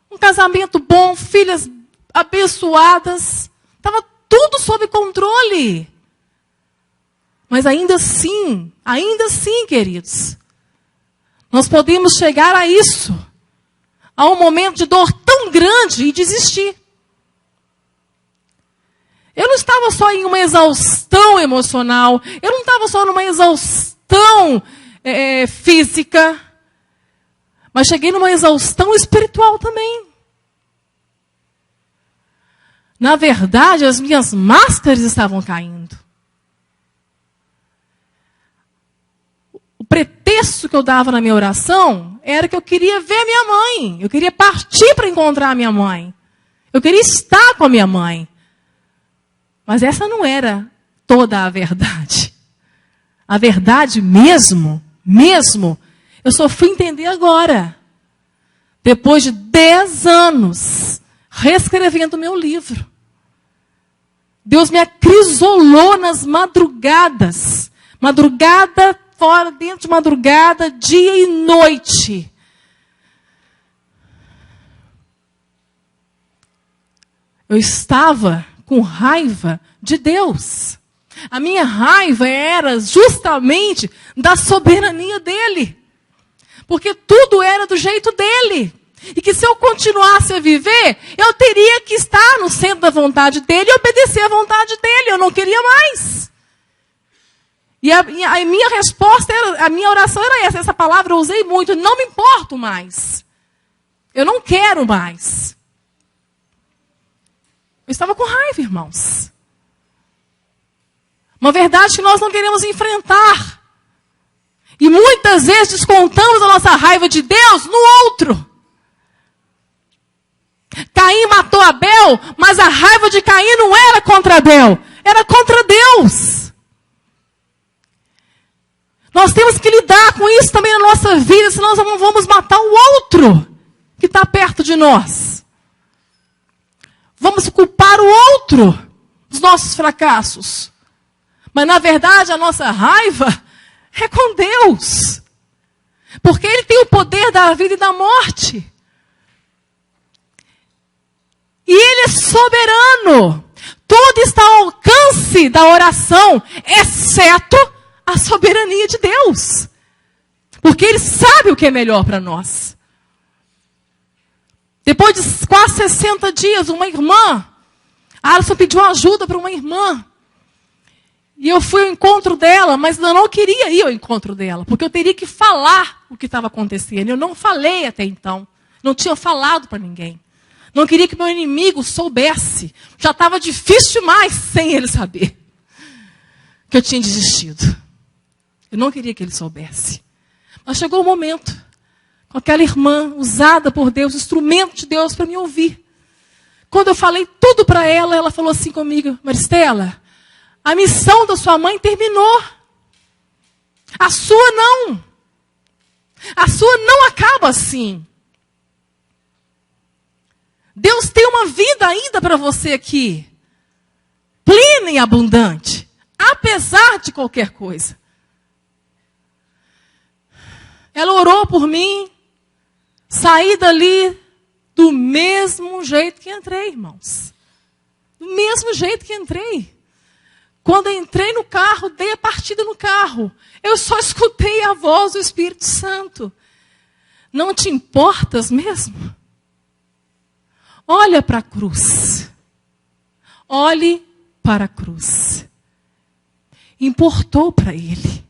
Speaker 1: Um casamento bom, filhas abençoadas. Estava tudo sob controle. Mas ainda assim, queridos, nós podemos chegar a isso, a um momento de dor tão grande e desistir. Eu não estava só em uma exaustão emocional, eu não estava só numa exaustão física, mas cheguei numa exaustão espiritual também. Na verdade, as minhas máscaras estavam caindo. O pretexto que eu dava na minha oração era que eu queria ver a minha mãe. Eu queria partir para encontrar a minha mãe. Eu queria estar com a minha mãe. Mas essa não era toda a verdade. A verdade mesmo, eu só fui entender agora. Depois de 10 anos, reescrevendo o meu livro. Deus me acrisolou nas madrugadas. Madrugada fora, dentro de madrugada, dia e noite. Eu estava com raiva de Deus. A minha raiva era justamente da soberania dele. Porque tudo era do jeito dele. E que se eu continuasse a viver, eu teria que estar no centro da vontade dele e obedecer à vontade dele. Eu não queria mais. E a minha resposta, a minha oração era essa. Essa palavra eu usei muito. Não me importo mais. Eu não quero mais. Eu estava com raiva, irmãos. Uma verdade que nós não queremos enfrentar. E muitas vezes descontamos a nossa raiva de Deus no outro. Caim matou Abel, mas a raiva de Caim não era contra Abel, era contra Deus. Nós temos que lidar com isso também na nossa nossa vida se nós não vamos matar o outro que está perto de nós. Vamos culpar o outro dos nossos fracassos. Mas, na verdade, a nossa raiva é com Deus. Porque Ele tem o poder da vida e da morte. E Ele é soberano. Tudo está ao alcance da oração, exceto a soberania de Deus. Porque Ele sabe o que é melhor para nós. Depois de quase 60 dias, uma irmã, a Alisson pediu ajuda para uma irmã. E eu fui ao encontro dela, mas eu não queria ir ao encontro dela, porque eu teria que falar o que estava acontecendo. Eu não falei até então. Não tinha falado para ninguém. Não queria que meu inimigo soubesse. Já estava difícil demais sem ele saber que eu tinha desistido. Eu não queria que ele soubesse. Mas chegou o momento, com aquela irmã usada por Deus, instrumento de Deus para me ouvir. Quando eu falei tudo para ela, ela falou assim comigo: Maristela, a missão da sua mãe terminou. A sua não. A sua não acaba assim. Deus tem uma vida ainda para você aqui. Plena e abundante. Apesar de qualquer coisa. Ela orou por mim. Saí dali do mesmo jeito que entrei, irmãos. Do mesmo jeito que entrei. Quando eu entrei no carro, dei a partida no carro. Eu só escutei a voz do Espírito Santo. Não te importas mesmo? Olha para a cruz. Olhe para a cruz. Importou para ele.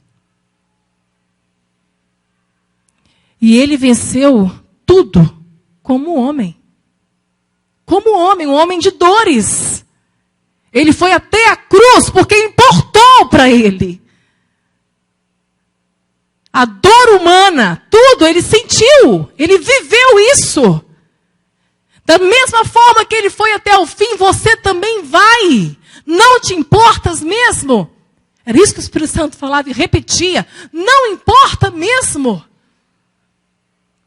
Speaker 1: E ele venceu tudo como homem. Como homem, um homem de dores. Ele foi até a cruz porque importou para ele. A dor humana, tudo, ele sentiu. Ele viveu isso. Da mesma forma que ele foi até o fim, você também vai. Não te importas mesmo? Era isso que o Espírito Santo falava e repetia. Não importa mesmo.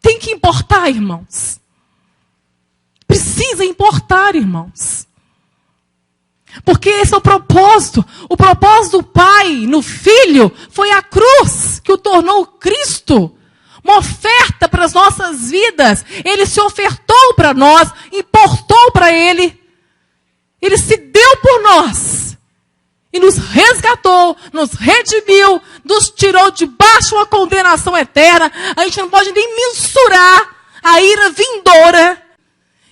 Speaker 1: Tem que importar, irmãos. Precisa importar, irmãos. Porque esse é o propósito. O propósito do Pai no Filho foi a cruz que o tornou Cristo. Uma oferta para as nossas vidas. Ele se ofertou para nós, importou para Ele. Ele se deu por nós. E nos resgatou, nos redimiu, nos tirou de baixo uma condenação eterna. A gente não pode nem mensurar a ira vindoura.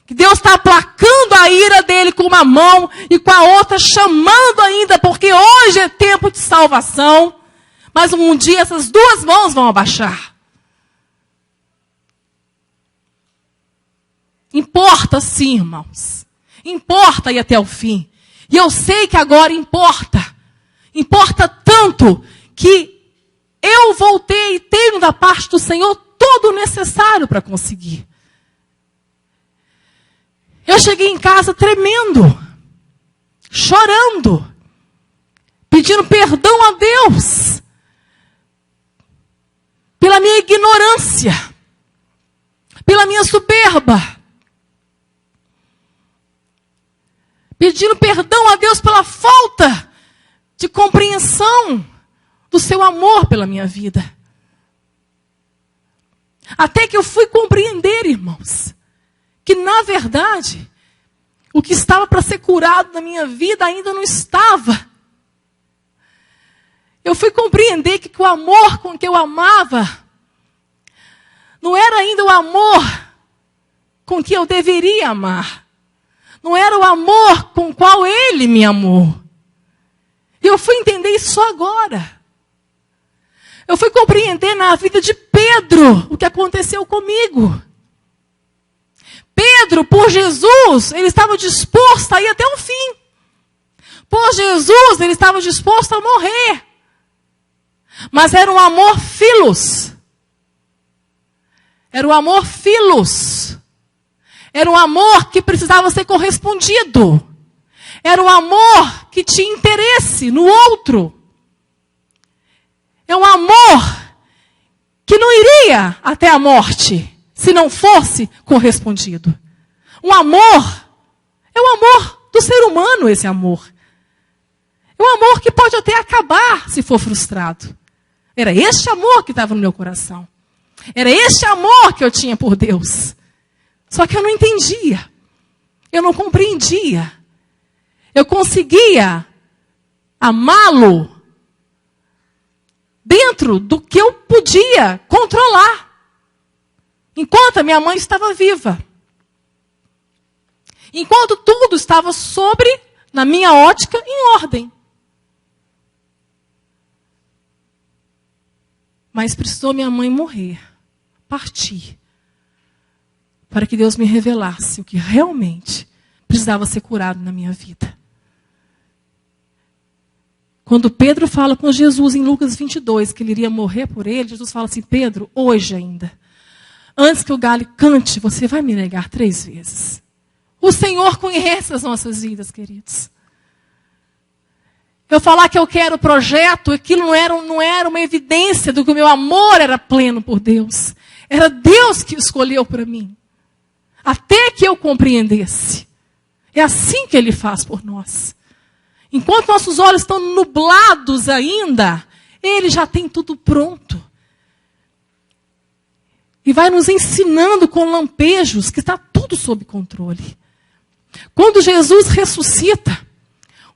Speaker 1: Que Deus está aplacando a ira dele com uma mão e com a outra chamando ainda, porque hoje é tempo de salvação. Mas um dia essas duas mãos vão abaixar. Importa sim, irmãos. Importa ir até o fim. E eu sei que agora importa. Importa tanto que eu voltei e tenho da parte do Senhor todo o necessário para conseguir. Eu cheguei em casa tremendo, chorando, pedindo perdão a Deus pela minha ignorância, pela minha soberba. Pedindo perdão a Deus pela falta de compreensão do seu amor pela minha vida. Até que eu fui compreender, irmãos, que na verdade, o que estava para ser curado na minha vida ainda não estava. Eu fui compreender que o amor com que eu amava não era ainda o amor com que eu deveria amar. Não era o amor com o qual ele me amou. E eu fui entender isso só agora. Eu fui compreender na vida de Pedro o que aconteceu comigo. Pedro, por Jesus, ele estava disposto a ir até o fim. Por Jesus, ele estava disposto a morrer. Mas era um amor filos. Era um amor filos. Era um amor que precisava ser correspondido. Era um amor que tinha interesse no outro. É um amor que não iria até a morte se não fosse correspondido. Um amor, é o amor do ser humano, esse amor. É um amor que pode até acabar se for frustrado. Era este amor que estava no meu coração. Era este amor que eu tinha por Deus. Só que eu não entendia. Eu não compreendia. Eu conseguia amá-lo dentro do que eu podia controlar. Enquanto a minha mãe estava viva. Enquanto tudo estava na minha ótica, em ordem. Mas precisou minha mãe morrer, partir, para que Deus me revelasse o que realmente precisava ser curado na minha vida. Quando Pedro fala com Jesus em Lucas 22, que ele iria morrer por ele, Jesus fala assim: Pedro, hoje ainda, antes que o galho cante, você vai me negar 3 vezes. O Senhor conhece as nossas vidas, queridos. Eu falar que eu quero o projeto, aquilo não era uma evidência do que o meu amor era pleno por Deus. Era Deus que escolheu para mim. Até que eu compreendesse. É assim que Ele faz por nós. Enquanto nossos olhos estão nublados ainda, Ele já tem tudo pronto. E vai nos ensinando com lampejos que está tudo sob controle. Quando Jesus ressuscita,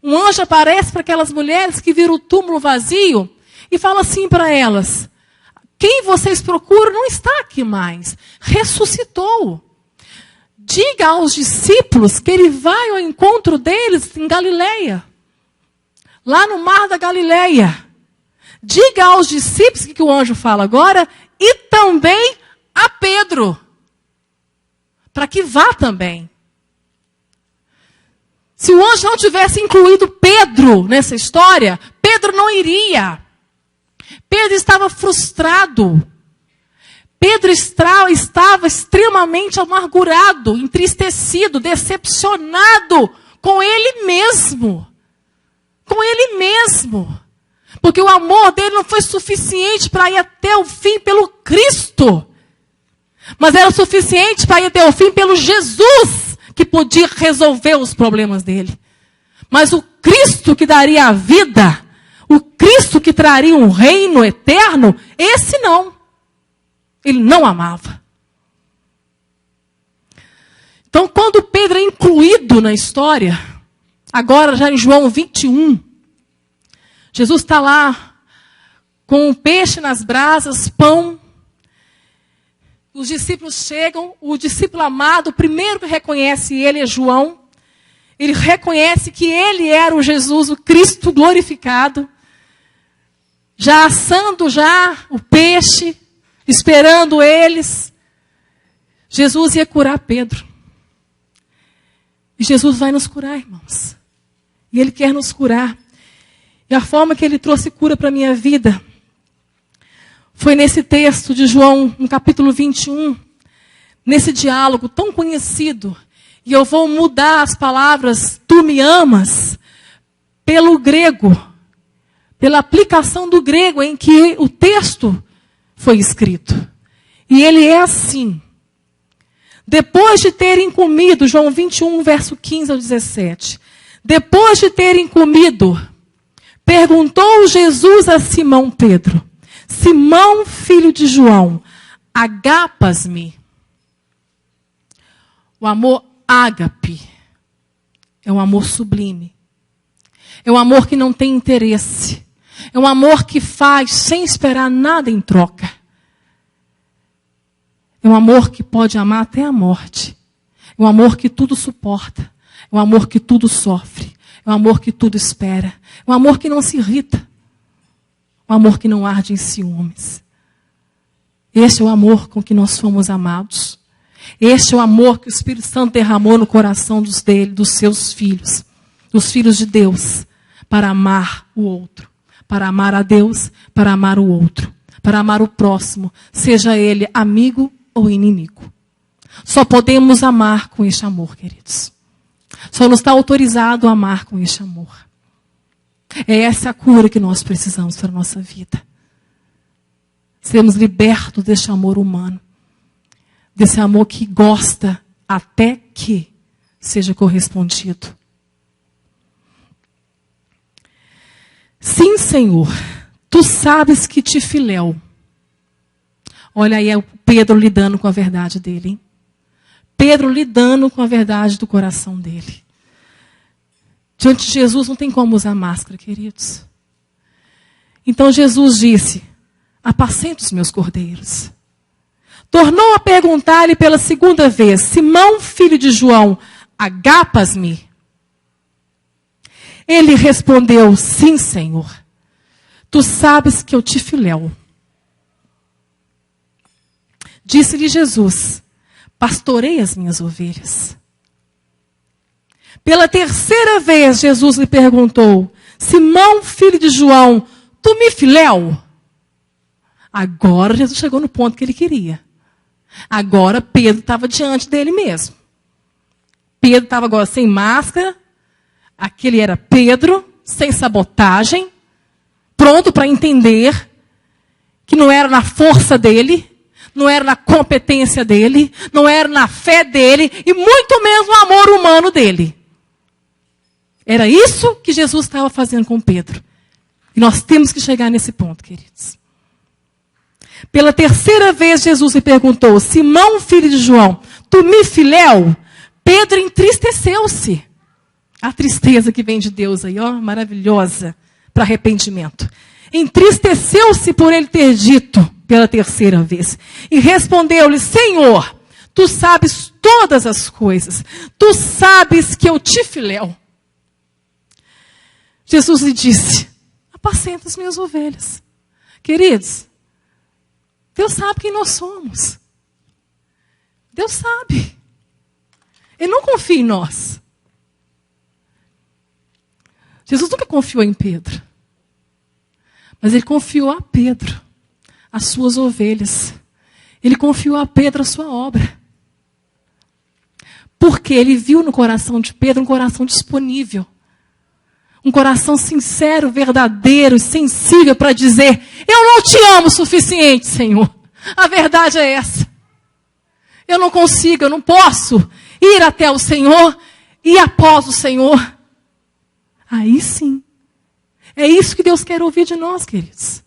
Speaker 1: um anjo aparece para aquelas mulheres que viram o túmulo vazio e fala assim para elas: quem vocês procuram não está aqui mais, ressuscitou. Diga aos discípulos que ele vai ao encontro deles em Galileia, lá no mar da Galileia. Diga aos discípulos, o que o anjo fala agora, e também a Pedro, para que vá também. Se o anjo não tivesse incluído Pedro nessa história, Pedro não iria. Pedro estava frustrado. Pedro estava extremamente amargurado, entristecido, decepcionado com ele mesmo. Com ele mesmo. Porque o amor dele não foi suficiente para ir até o fim pelo Cristo. Mas era suficiente para ir até o fim pelo Jesus, que podia resolver os problemas dele. Mas o Cristo que daria a vida, o Cristo que traria um reino eterno, esse não. Ele não amava. Então, quando Pedro é incluído na história, agora já em João 21, Jesus está lá com um peixe nas brasas, pão. Os discípulos chegam, o discípulo amado, o primeiro que reconhece ele é João. Ele reconhece que ele era o Jesus, o Cristo glorificado. Já assando o peixe, esperando eles. Jesus ia curar Pedro. E Jesus vai nos curar, irmãos. E Ele quer nos curar. E a forma que Ele trouxe cura para a minha vida foi nesse texto de João, no capítulo 21, nesse diálogo tão conhecido. E eu vou mudar as palavras, tu me amas, pelo grego, pela aplicação do grego em que o texto foi escrito. E ele é assim. Depois de terem comido, João 21, verso 15 ao 17. Depois de terem comido, perguntou Jesus a Simão Pedro: Simão, filho de João, agapas-me? O amor ágape é um amor sublime. É um amor que não tem interesse. É um amor que faz sem esperar nada em troca. É um amor que pode amar até a morte. É um amor que tudo suporta. É um amor que tudo sofre. É um amor que tudo espera. É um amor que não se irrita. Um amor que não arde em ciúmes. Este é o amor com que nós fomos amados. Este é o amor que o Espírito Santo derramou no coração dos seus filhos. Dos filhos de Deus. Para amar o outro. Para amar a Deus. Para amar o outro. Para amar o próximo. Seja ele amigo ou inimigo. Só podemos amar com este amor, queridos. Só nos está autorizado a amar com este amor. É essa a cura que nós precisamos para a nossa vida. sermos libertos deste amor humano, desse amor que gosta até que seja correspondido. Sim, Senhor, tu sabes que te filéu. Olha aí, é o Pedro lidando com a verdade dele, hein? Pedro lidando com a verdade do coração dele. Diante de Jesus não tem como usar máscara, queridos. Então Jesus disse: apacenta os meus cordeiros. Tornou a perguntar-lhe pela segunda vez: Simão, filho de João, agapas-me? Ele respondeu: sim, Senhor. Tu sabes que eu te filéu. Disse-lhe Jesus: pastorei as minhas ovelhas. Pela terceira vez, Jesus lhe perguntou: Simão, filho de João, tu me filéu? Agora Jesus chegou no ponto que ele queria. Agora Pedro estava diante dele mesmo. Pedro estava agora sem máscara. Aquele era Pedro, sem sabotagem, pronto para entender que não era na força dele, não era na competência dele, não era na fé dele e muito menos no amor humano dele. Era isso que Jesus estava fazendo com Pedro. E nós temos que chegar nesse ponto, queridos. Pela terceira vez, Jesus lhe perguntou: Simão, filho de João, tu me filéu? Pedro entristeceu-se. A tristeza que vem de Deus aí, ó, maravilhosa, para arrependimento. Entristeceu-se por ele ter dito pela terceira vez. E respondeu-lhe: Senhor, tu sabes todas as coisas. Tu sabes que eu te filéu. Jesus lhe disse: apacenta as minhas ovelhas. Queridos, Deus sabe quem nós somos. Deus sabe. Ele não confia em nós. Jesus nunca confiou em Pedro. Mas ele confiou a Pedro as suas ovelhas. Ele confiou a Pedro a sua obra. Porque ele viu no coração de Pedro um coração disponível. Um coração sincero, verdadeiro, sensível para dizer: eu não te amo o suficiente, Senhor. A verdade é essa. Eu não consigo, eu não posso ir até o Senhor e após o Senhor. Aí sim. É isso que Deus quer ouvir de nós, queridos.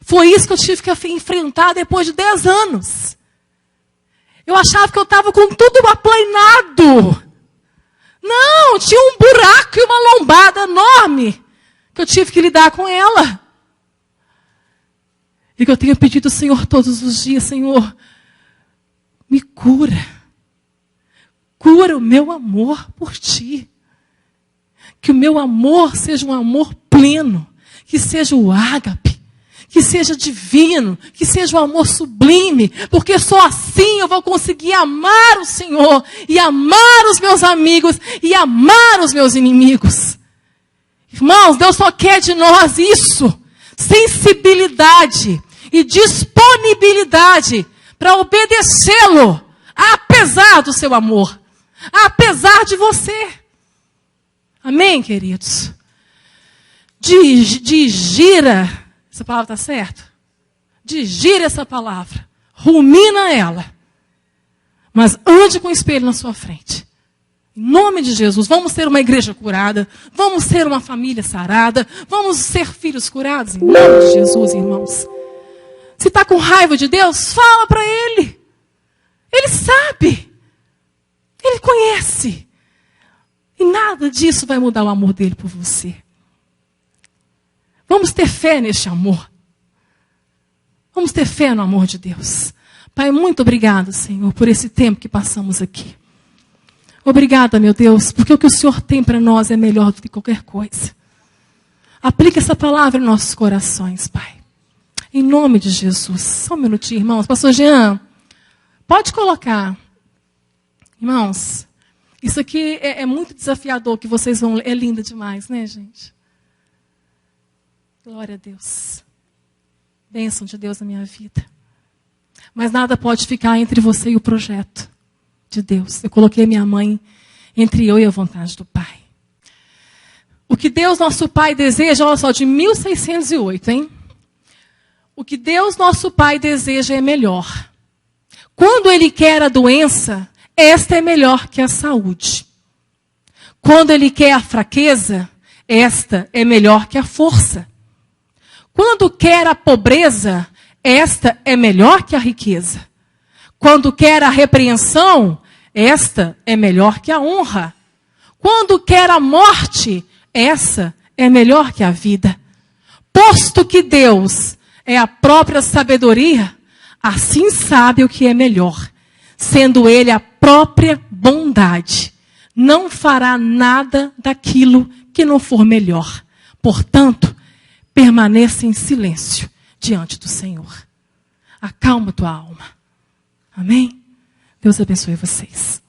Speaker 1: Foi isso que eu tive que enfrentar depois de 10 anos. Eu achava que eu estava com tudo aplanado. Não, tinha um buraco e uma lombada enorme que eu tive que lidar com ela. E que eu tenho pedido ao Senhor todos os dias: Senhor, me cura. Cura o meu amor por ti. Que o meu amor seja um amor pleno. Que seja o ágape. Que seja divino. Que seja um amor sublime. Porque só assim eu vou conseguir amar o Senhor. E amar os meus amigos. E amar os meus inimigos. Irmãos, Deus só quer de nós isso. Sensibilidade e disponibilidade para obedecê-lo. Apesar do seu amor. Apesar de você. Amém, queridos? Digira, essa palavra está certa? Digira essa palavra. Rumina ela. Mas ande com o espelho na sua frente. Em nome de Jesus, vamos ter uma igreja curada. Vamos ter uma família sarada. Vamos ser filhos curados. Em nome de Jesus, irmãos. Se está com raiva de Deus, fala para Ele. Ele sabe. Ele conhece. E nada disso vai mudar o amor dele por você. Vamos ter fé neste amor. Vamos ter fé no amor de Deus. Pai, muito obrigado, Senhor, por esse tempo que passamos aqui. Obrigada, meu Deus, porque o que o Senhor tem para nós é melhor do que qualquer coisa. Aplica essa palavra em nossos corações, Pai. Em nome de Jesus. Só um minutinho, irmãos. Pastor Jean, pode colocar. Irmãos, isso aqui é muito desafiador que vocês vão ler. É lindo demais, né, gente? Glória a Deus. Bênção de Deus na minha vida. Mas nada pode ficar entre você e o projeto de Deus. Eu coloquei minha mãe entre eu e a vontade do Pai. O que Deus, nosso Pai, deseja, olha só, de 1608, hein? o que Deus, nosso Pai, deseja é melhor. Quando Ele quer a doença, esta é melhor que a saúde. Quando Ele quer a fraqueza, esta é melhor que a força. Quando quer a pobreza, esta é melhor que a riqueza. Quando quer a repreensão, esta é melhor que a honra. Quando quer a morte, essa é melhor que a vida. Posto que Deus é a própria sabedoria, assim sabe o que é melhor. Sendo Ele a própria bondade, não fará nada daquilo que não for melhor. Portanto, permaneça em silêncio diante do Senhor. Acalma tua alma. Amém? Deus abençoe vocês.